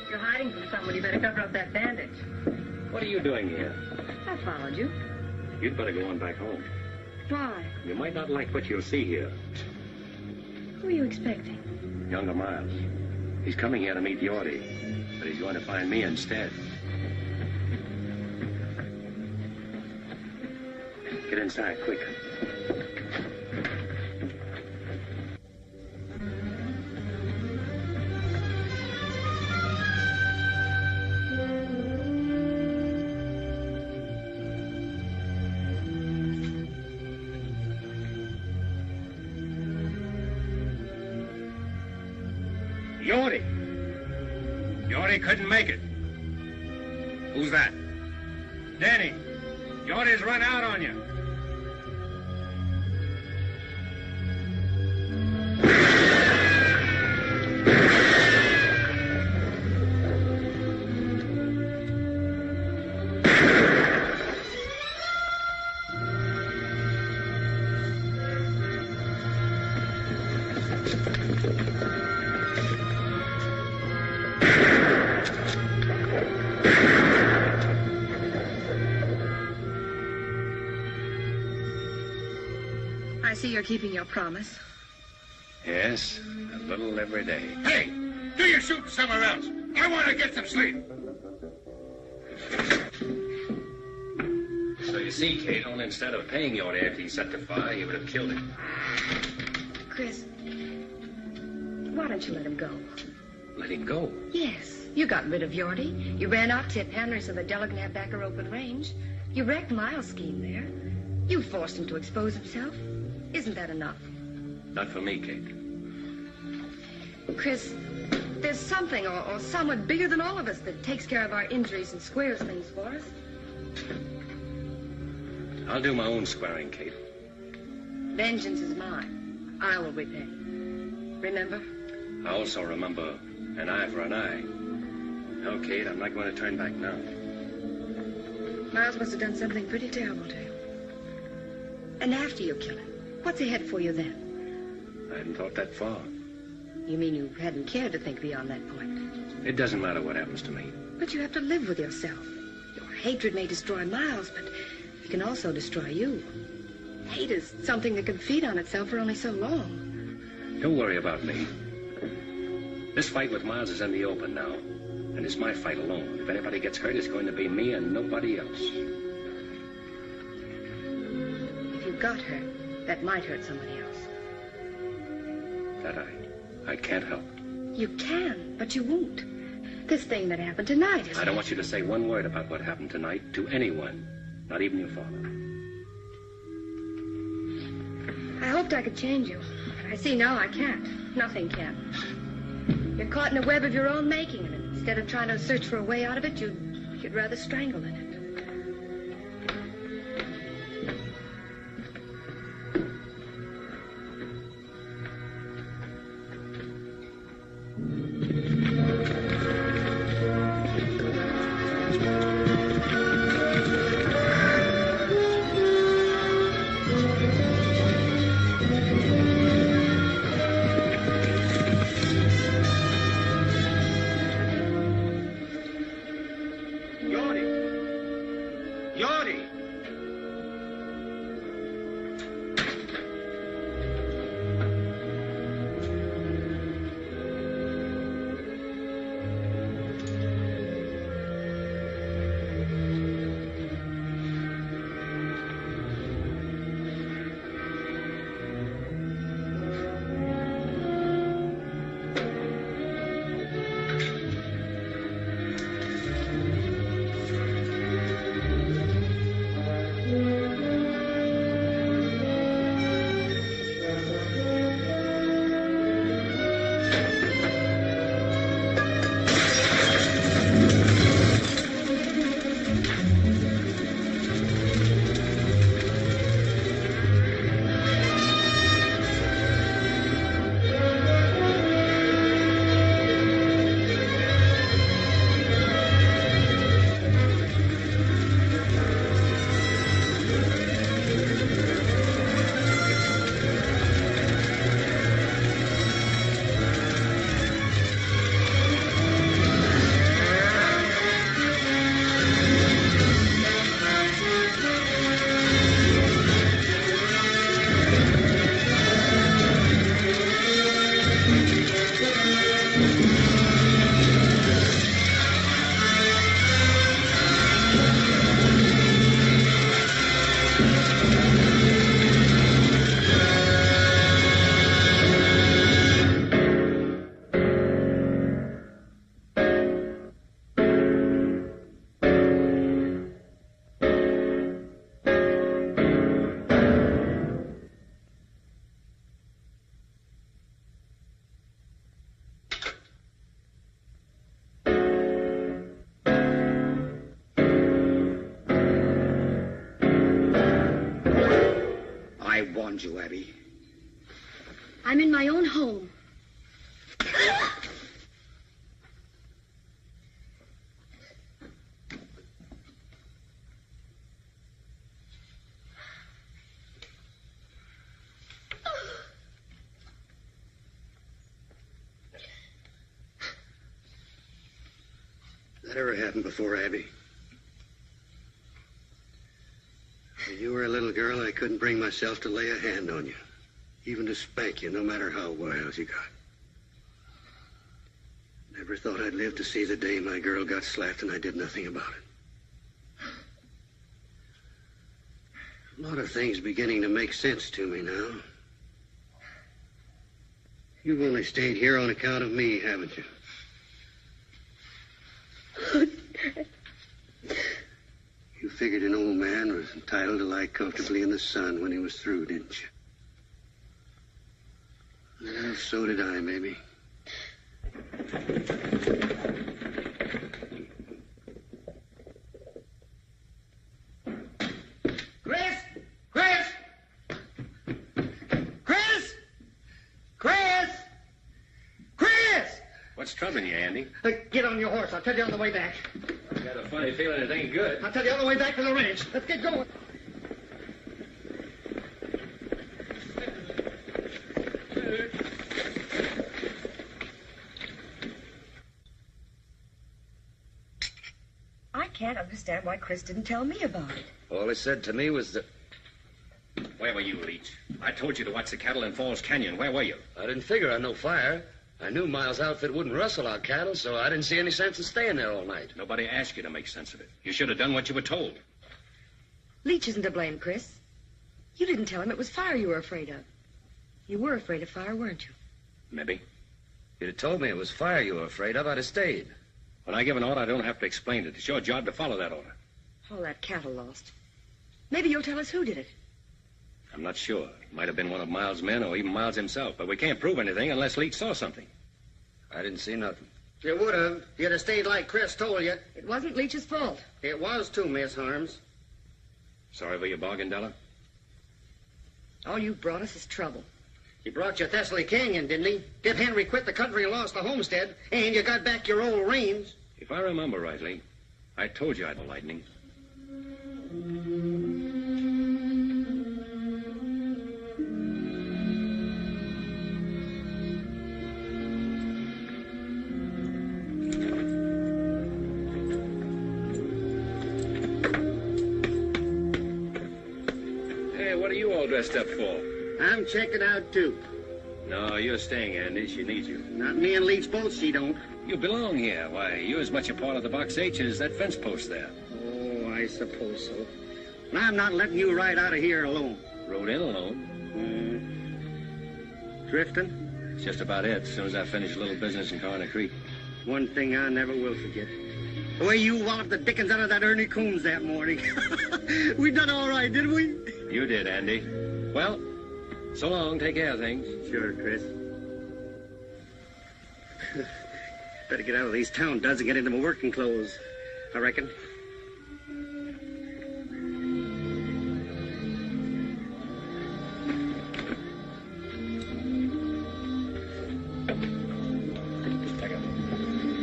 You're hiding from someone. You better cover up that bandage. What are you doing here? I followed you. You'd better go on back home. Why? You might not like what you'll see here. Who are you expecting? Younger Miles. He's coming here to meet Yorty, but he's going to find me instead. Get inside, quick. Yorty! Yorty couldn't make it. Who's that? Danny. Yorty's run out on you. I see you're keeping your promise. Yes, a little every day. Hey! Do your shooting somewhere else. I want to get some sleep. So you see, Kate, only instead of paying Yorty after he set the fire, he would have killed him. Chris, why don't you let him go? Let him go. Yes, you got rid of Yorty. You ran out Tip Henry so the Della can have back her open range. You wrecked Miles' scheme there. You forced him to expose himself. Isn't that enough? Not for me, Kate. Chris, there's something or someone bigger than all of us that takes care of our injuries and squares things for us. I'll do my own squaring, Kate. Vengeance is mine. I will repay. Remember? I also remember an eye for an eye. No, Kate, I'm not going to turn back now. Miles must have done something pretty terrible to you. And after you kill him, what's ahead for you then? I hadn't thought that far. You mean you hadn't cared to think beyond that point? It doesn't matter what happens to me. But you have to live with yourself. Your hatred may destroy Miles, but it can also destroy you. Hate is something that can feed on itself for only so long. Don't worry about me. This fight with Miles is in the open now. And it's my fight alone. If anybody gets hurt, it's going to be me and nobody else. If you got hurt, that might hurt somebody else. That I can't help. You can, but you won't. This thing that happened tonight is... I don't want you to say one word about what happened tonight to anyone. Not even your father. I hoped I could change you, but I see now I can't. Nothing can. You're caught in a web of your own making, and instead of trying to search for a way out of it, you'd rather strangle in it. You, Abby. I'm in my own home. That ever happened before, Abby? When you were a little girl, I couldn't bring myself to lay a hand on you, even to spank you, no matter how wild you got. Never thought I'd live to see the day my girl got slapped and I did nothing about it. A lot of things beginning to make sense to me now. You've only stayed here on account of me, haven't you? You figured an old man was entitled to lie comfortably in the sun when he was through, didn't you? Well, so did I, maybe. Chris! Chris! Chris! Chris! Chris! What's troubling you, Andy? Get on your horse. I'll tell you on the way back. I've got a funny feeling it ain't good. I'll tell you on the way back to the ranch. Let's get going. I can't understand why Chris didn't tell me about it. All he said to me was that... Where were you, Leach? I told you to watch the cattle in Falls Canyon. Where were you? I didn't figure on no fire. I knew Miles' outfit wouldn't rustle our cattle, so I didn't see any sense in staying there all night. Nobody asked you to make sense of it. You should have done what you were told. Leach isn't to blame, Chris. You didn't tell him it was fire you were afraid of. You were afraid of fire, weren't you? Maybe. If you'd have told me it was fire you were afraid of, I'd have stayed. When I give an order, I don't have to explain it. It's your job to follow that order. All that cattle lost. Maybe you'll tell us who did it. I'm not sure. It might have been one of Miles' men or even Miles himself, but we can't prove anything unless Leach saw something. I didn't see nothing. You would have. If you'd have stayed like Chris told you. It wasn't Leach's fault. It was too, Miss Harms. Sorry for your bargain, Della? All you brought us is trouble. He brought you Thessaly Canyon, didn't he? Did Henry quit the country and lost the homestead, and you got back your old reins? If I remember rightly, I told you I'd have lightning. Hey, what are you all dressed up for? I'm checking out, too. No, you're staying, Andy. She needs you. Not me and Leach both, she don't. You belong here. Why, you're as much a part of the Box H as that fence post there. Oh, I suppose so. And I'm not letting you ride out of here alone. Rode in alone. Drifting? That's just about it, as soon as I finish a little business in Corner Creek. One thing I never will forget. The way you walloped the dickens out of that Ernie Coombs that morning. We done all right, didn't we? You did, Andy. Well, so long. Take care of things. Sure, Chris. Better get out of these town duds and get into my working clothes, I reckon.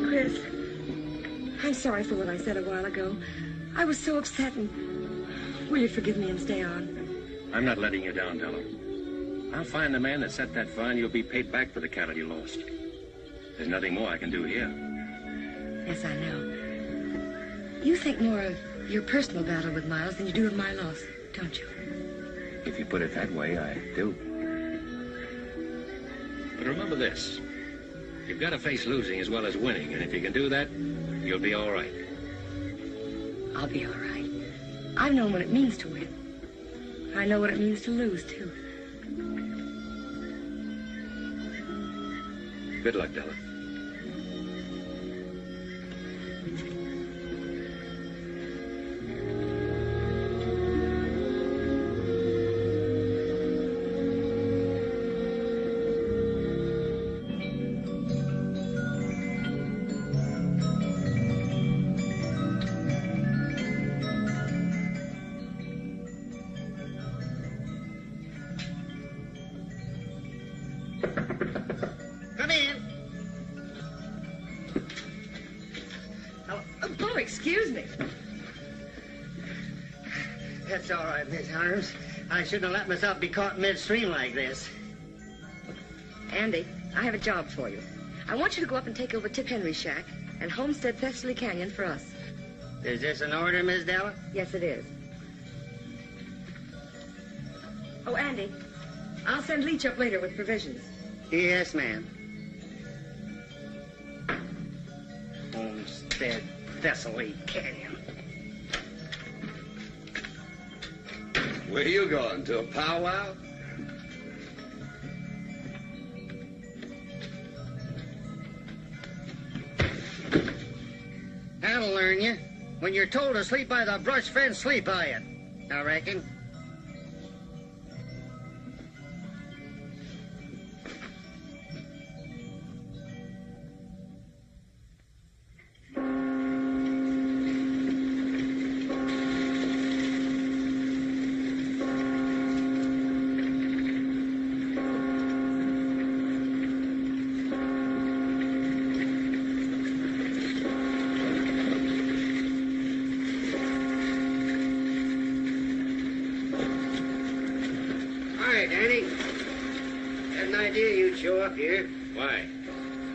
Chris, I'm sorry for what I said a while ago. I was so upset, and will you forgive me and stay on? I'm not letting you down, Della. I'll find the man that set that fire, and you'll be paid back for the cattle you lost. There's nothing more I can do here. Yes, I know. You think more of your personal battle with Miles than you do of my loss, don't you? If you put it that way, I do. But remember this. You've got to face losing as well as winning, and if you can do that, you'll be all right. I'll be all right. I've known what it means to win. I know what it means to lose, too. Good luck, Della. Come in. Oh, excuse me. That's all right, Miss Harms. I shouldn't have let myself be caught midstream like this. Andy, I have a job for you. I want you to go up and take over Tip Henry's shack and homestead Thessaly Canyon for us. Is this an order, Miss Della? Yes, it is. Oh, Andy, I'll send Leach up later with provisions. Yes, ma'am. Homestead Thessaly Canyon. Where you going, to a powwow? That'll learn you. When you're told to sleep by the brush fence, sleep by it, I reckon. Show up here. Why?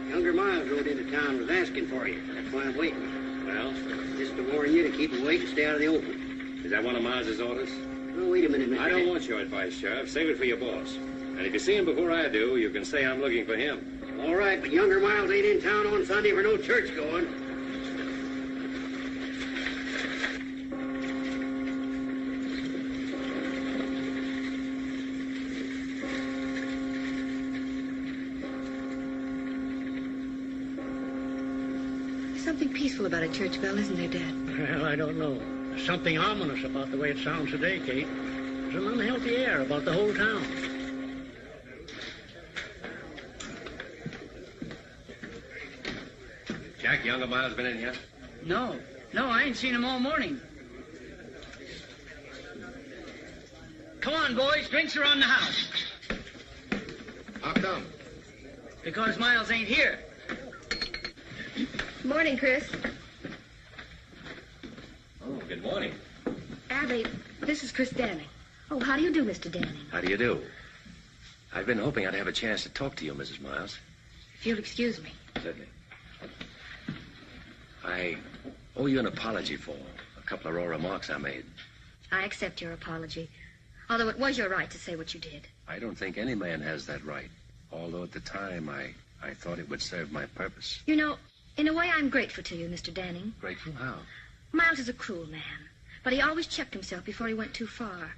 Younger Miles rode into town, was asking for you. That's why I'm waiting. Well? Just to warn you to keep awake and stay out of the open. Is that one of Miles's orders? Oh, wait a minute, Mr. I don't want your advice, Sheriff. Save it for your boss. And if you see him before I do, you can say I'm looking for him. All right, but younger Miles ain't in town on Sunday for no church going. There's something peaceful about a church bell, isn't there, Dad? Well, I don't know. There's something ominous about the way it sounds today, Kate. There's an unhealthy air about the whole town. Jack, younger Miles been in here? No, I ain't seen him all morning. Come on, boys, drinks around the house. How come? Because Miles ain't here. Morning, Chris. Oh, good morning. Abby, this is Chris Danning. Oh, how do you do, Mr. Danning? How do you do? I've been hoping I'd have a chance to talk to you, Mrs. Miles. If you'll excuse me. Certainly. I owe you an apology for a couple of raw remarks I made. I accept your apology, although it was your right to say what you did. I don't think any man has that right, although at the time I thought it would serve my purpose. You know, in a way, I'm grateful to you, Mr. Danning. Grateful? How? Miles is a cruel man, but he always checked himself before he went too far.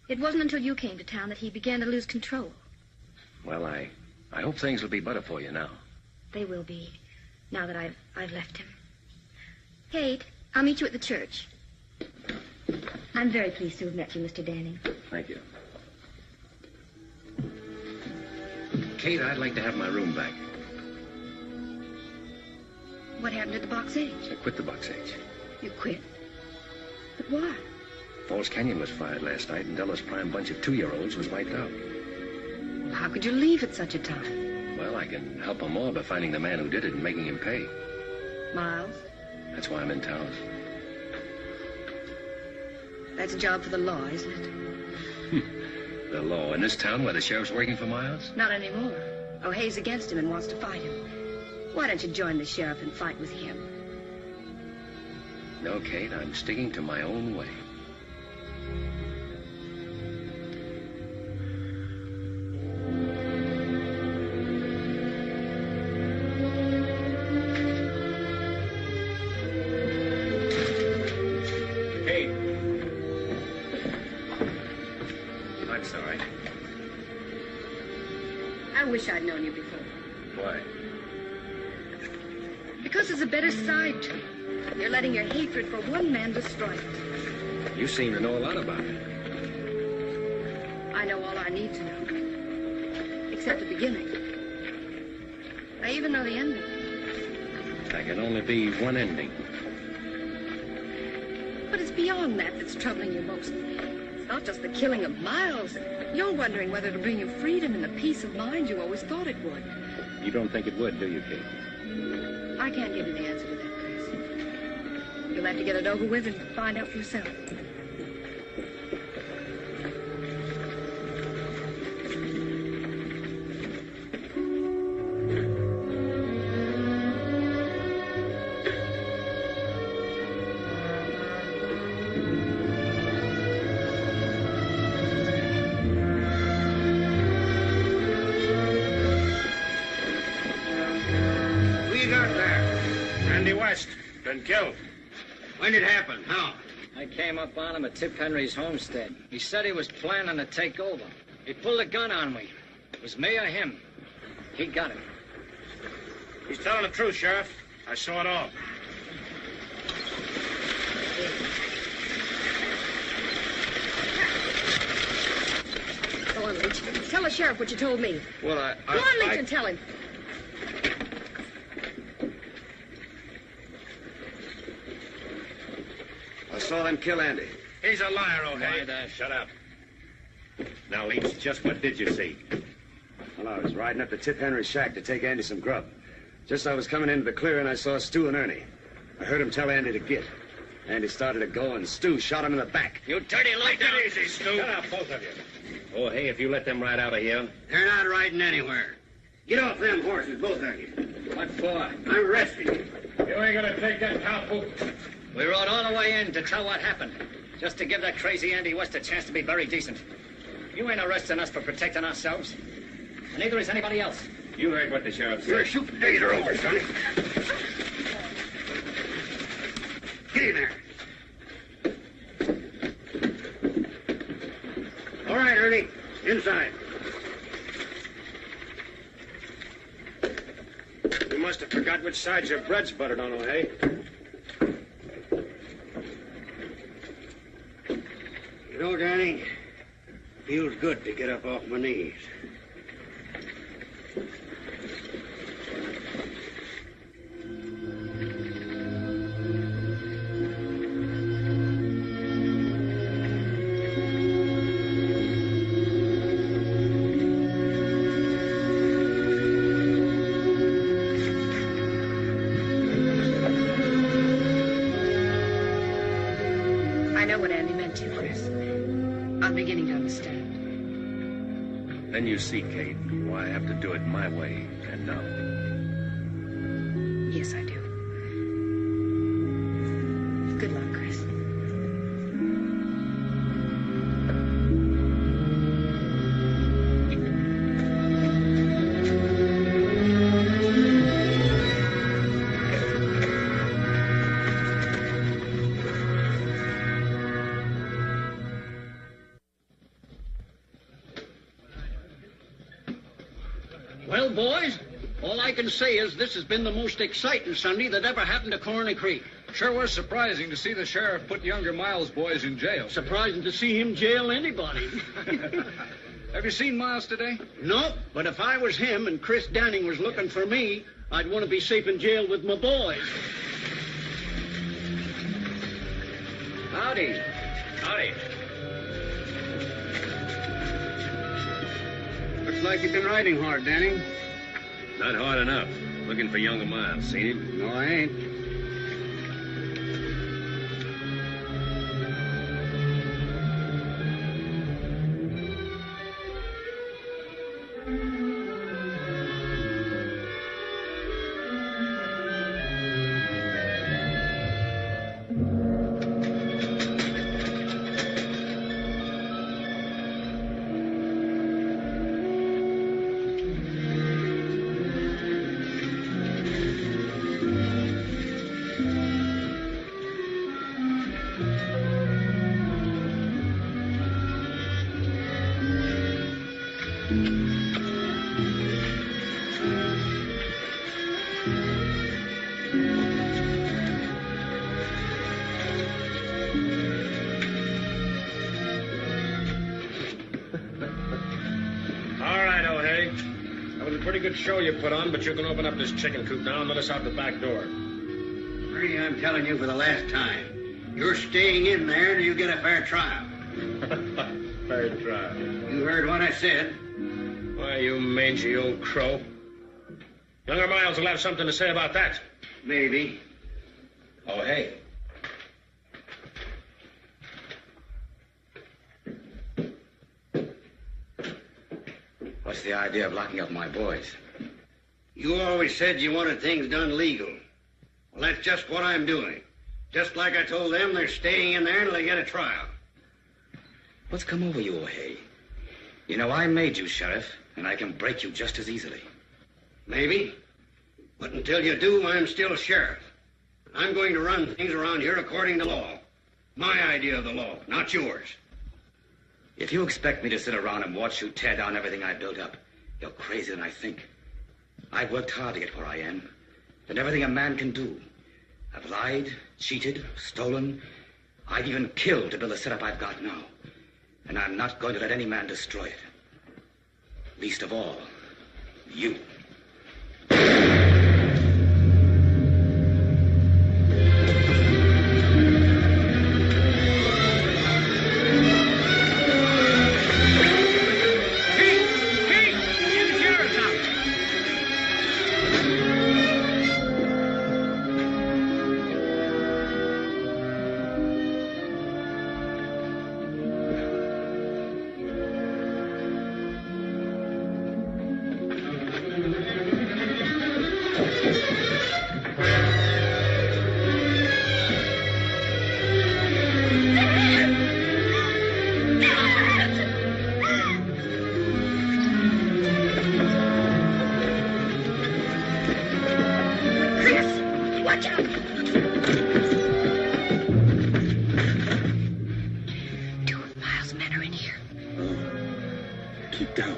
It wasn't until you came to town that he began to lose control. Well, I hope things will be better for you now. They will be, now that I've left him. Kate, I'll meet you at the church. I'm very pleased to have met you, Mr. Danning. Thank you. Kate, I'd like to have my room back. What happened at the Box H? I quit the Box H. You quit? But why? Falls Canyon was fired last night, and Della's prime bunch of 2-year-olds was wiped out. Well, how could you leave at such a time? Well, I can help them all by finding the man who did it and making him pay. Miles, That's why I'm in town. that's a job for the law, isn't it? The law in this town where the sheriff's working for Miles? Not anymore. O'Hay's against him and wants to fight him. Why don't you join the sheriff and fight with him? No, Kate, I'm sticking to my own way. Kate. I'm sorry. I wish I'd known you before. Why? Because there's a better side to you. You're letting your hatred for one man destroy it. You seem to know a lot about it. I know all I need to know. Except the beginning. I even know the ending. There can only be one ending. But it's beyond that that's troubling you most. It's not just the killing of Miles. You're wondering whether it'll bring you freedom and the peace of mind you always thought it would. You don't think it would, do you, Kate? I can't give you the answer to that, Chris. You'll have to get it over with and find out for yourself. Who you got there? Andy West, been killed. When did it happen? How? I came up on him at Tip Henry's homestead. He said he was planning to take over. He pulled a gun on me. It was me or him. He got it. He's telling the truth, Sheriff. I saw it all. Go on, Leach. Tell the sheriff what you told me. Well, Go on, Leach, and tell him. I saw them kill Andy. He's a liar, O'Hay. Shut up. Now, Leach, just what did you see? Well, I was riding up to Tip Henry's shack to take Andy some grub. Just as I was coming into the clearing, I saw Stu and Ernie. I heard him tell Andy to get. Andy started to go, and Stu shot him in the back. You dirty light down. Easy, Stu. Shut up, both of you. Oh, hey, if you let them ride out of here. They're not riding anywhere. Get off them horses, both of you. What for? I'm arresting you. You ain't gonna take that cowpoke. We rode all the way in to tell what happened. Just to give that crazy Andy West a chance to be very decent. You ain't arresting us for protecting ourselves. And neither is anybody else. You heard what the sheriff said. You're shooting Gator over, Sonny. Get in there. All right, Ernie. Inside. You must have forgot which side your bread's buttered on, O'Hay. You know, Danny, feels good to get up off my knees. I know what Andy meant to you, Chris. I'm beginning to understand. Then you see, Kate, why I have to do it my way and now. Yes, I do. Good luck, Chris. Well, boys, all I can say is this has been the most exciting Sunday that ever happened to Corner Creek. Sure was surprising to see the sheriff put younger Miles boys in jail. Surprising to see him jail anybody. Have you seen Miles today? No, but if I was him and Chris Danning was looking for me, I'd want to be safe in jail with my boys. Howdy. Howdy. Looks like you've been riding hard, Danny. Not hard enough. Looking for younger Miles. Seen him? No, I ain't. All right, O'Hay. That was a pretty good show you put on, but you can open up this chicken coop now and let us out the back door. Ernie, I'm telling you for the last time, you're staying in there until you get a fair trial. Fair trial. You heard what I said. Why, you mangy old crow. Younger Miles will have something to say about that. Maybe. Oh, hey. What's the idea of locking up my boys? You always said you wanted things done legal. Well, that's just what I'm doing. Just like I told them, they're staying in there until they get a trial. What's come over you, O'Hay? You know, I made you sheriff, and I can break you just as easily. Maybe. But until you do, I'm still sheriff. I'm going to run things around here according to law. My idea of the law, not yours. If you expect me to sit around and watch you tear down everything I built up, you're crazier than I think. I've worked hard to get where I am. Done everything a man can do. I've lied, cheated, stolen. I've even killed to build the setup I've got now. And I'm not going to let any man destroy it. Least of all, you. Watch out! Two of Miles' men are in here. Oh. Keep down.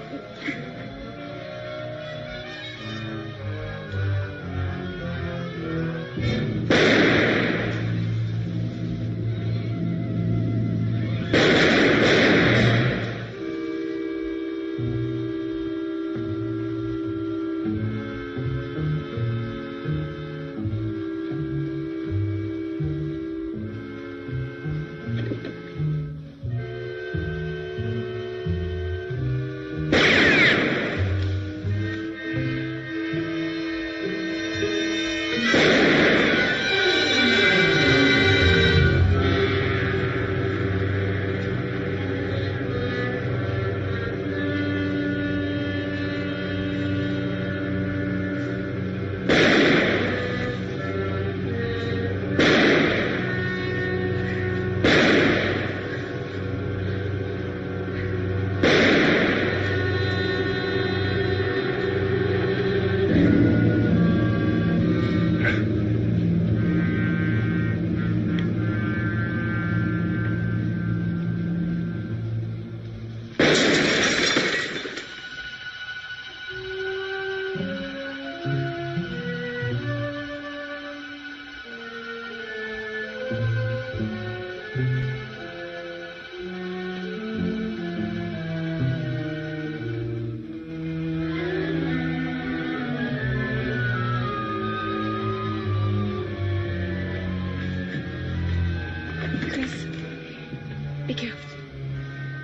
Be careful.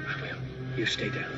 I will. You stay down.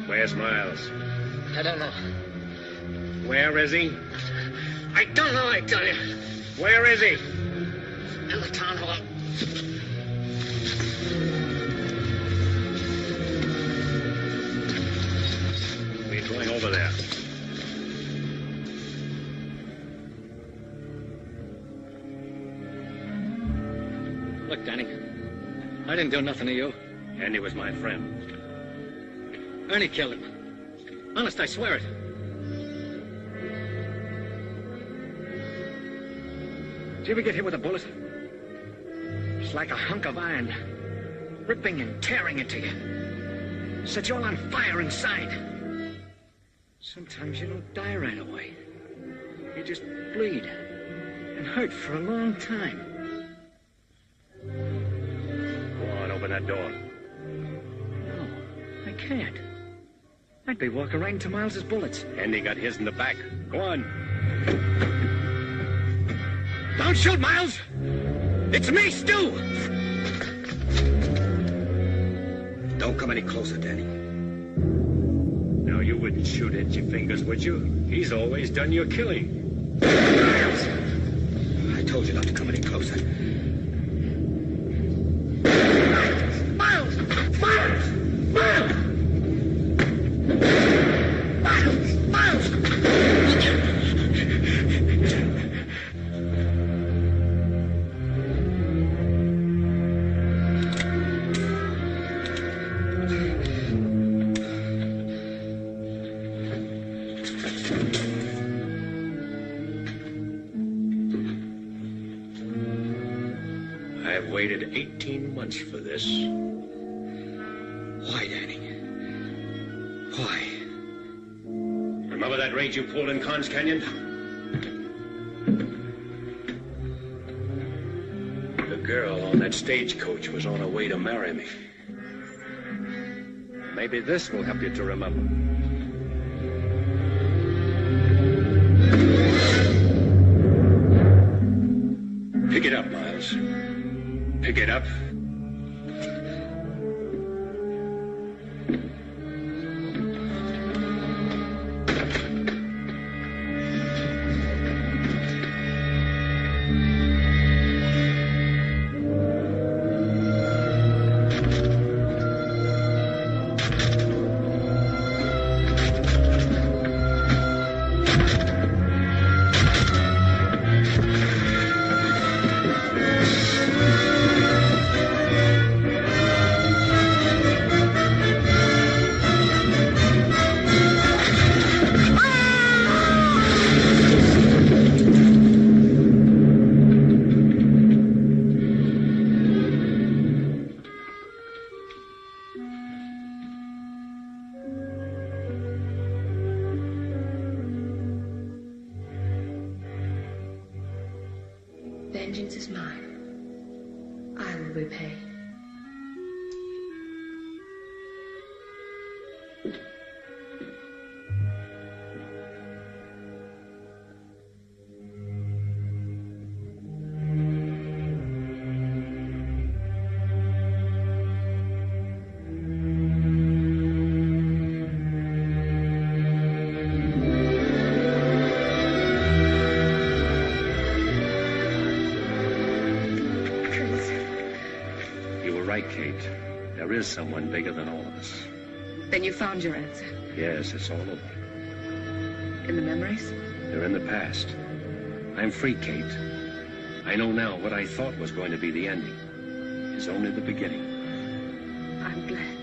Where's Miles? I don't know. Where is he? I don't know, I tell you. Where is he? In the town hall. We're going over there. Look, Danny, I didn't do nothing to you. Andy was my friend. Ernie killed him. Honest, I swear it. Did you ever get hit with a bullet? It's like a hunk of iron, ripping and tearing into you. Set you all on fire inside. Sometimes you don't die right away. You just bleed and hurt for a long time. Go on, open that door. No, I can't. I'd be walking right into Miles's bullets. Andy got his in the back. Go on. Don't shoot, Miles! It's me, Stu! Don't come any closer, Danny. Now, you wouldn't shoot at your fingers, would you? He's always done your killing. I told you not to come any closer. Miles! Miles! Miles! Miles! Miles! I've waited 18 months for this. Why, Danny? Remember that raid you pulled in Carnes Canyon? The girl on that stagecoach was on her way to marry me. Maybe this will help you to remember. Pick it up, Miles. Pick it up. Vengeance is mine. I will repay. Kate. There is someone bigger than all of us. Then you found your answer. Yes, it's all over. In the memories? They're in the past. I'm free, Kate. I know now what I thought was going to be the ending is only the beginning. I'm glad.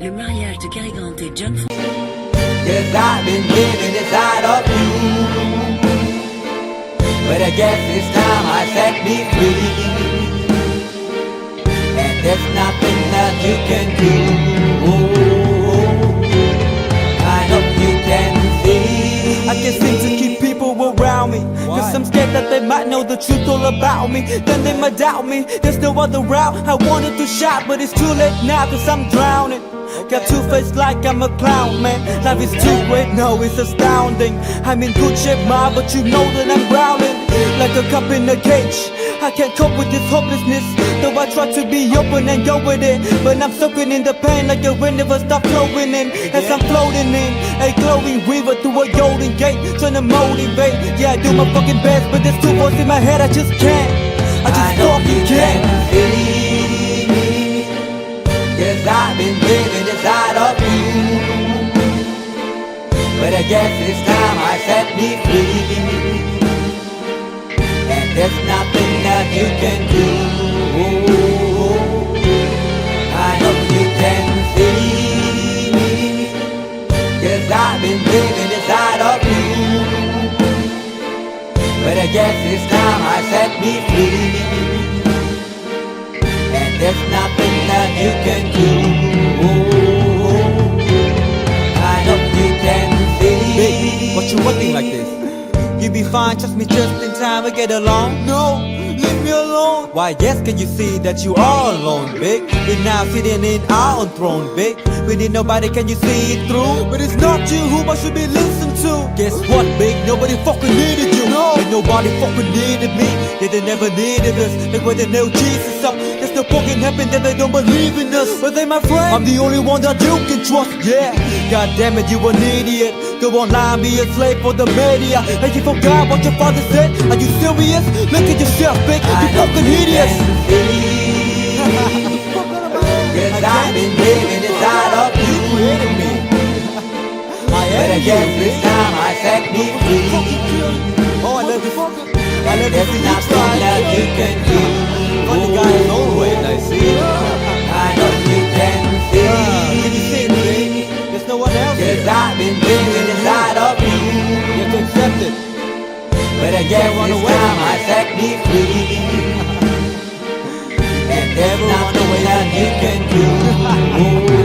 Le mariage de Cary Grant et John Français. Yes, I've been living inside of you, but I guess this time I set me free, and there's nothing that you can do. I hope you can see. I can't seem to keep people around me, cause I'm scared that they might know the truth all about me. Then they might doubt me, there's no other route. I wanted to shout, but it's too late now, cause I'm drowning. Got two-faced like I'm a clown, man. Life is too great, no, it's astounding. I'm in good shape, ma, but you know that I'm growling like a cup in a cage. I can't cope with this hopelessness, though I try to be open and go with it, but I'm soaking in the pain like the wind never stop flowing in. As I'm floating in a glowing river through a golden gate, trying to motivate. Yeah, I do my fucking best, but there's two voices in my head, I just can't. I just fucking can't. Yes, I've been living inside of you, but I guess this time I set me free, and there's nothing that you can do. I hope you can see me. Yes, I've been living inside of you, but I guess this time I set me free, there's nothing that you can do. I hope you can see. Babe, what you looking like this? You be fine, trust me, just in time we get along. No, leave me alone. Why, yes, can you see that you are alone, big? We're now sitting in our own throne, big. We need nobody, can you see it through? But it's not you whom I should be listening to. Guess what, big? Nobody fucking needed you. no. Ain't nobody fucking needed me. Yeah, they never needed us. Like when they nailed Jesus up. There's no fucking heaven that they don't believe in us. But they my friend, I'm the only one that you can trust. Yeah, god damn it, you an idiot. Go online, be a slave for the media. And you forgot what your father said. Are you serious? Look at yourself, bitch. You fucking idiots. Cause I've been living inside of you. But I guess this time I set me free. Oh, I love you. And there's nothing that you can do. But the guy is always I see. I know you can see. Can you see it, baby? There's no one else. Cause I've been living inside of you. You have to accept it. But I guess this time I set me free. And there's nothing that you can do.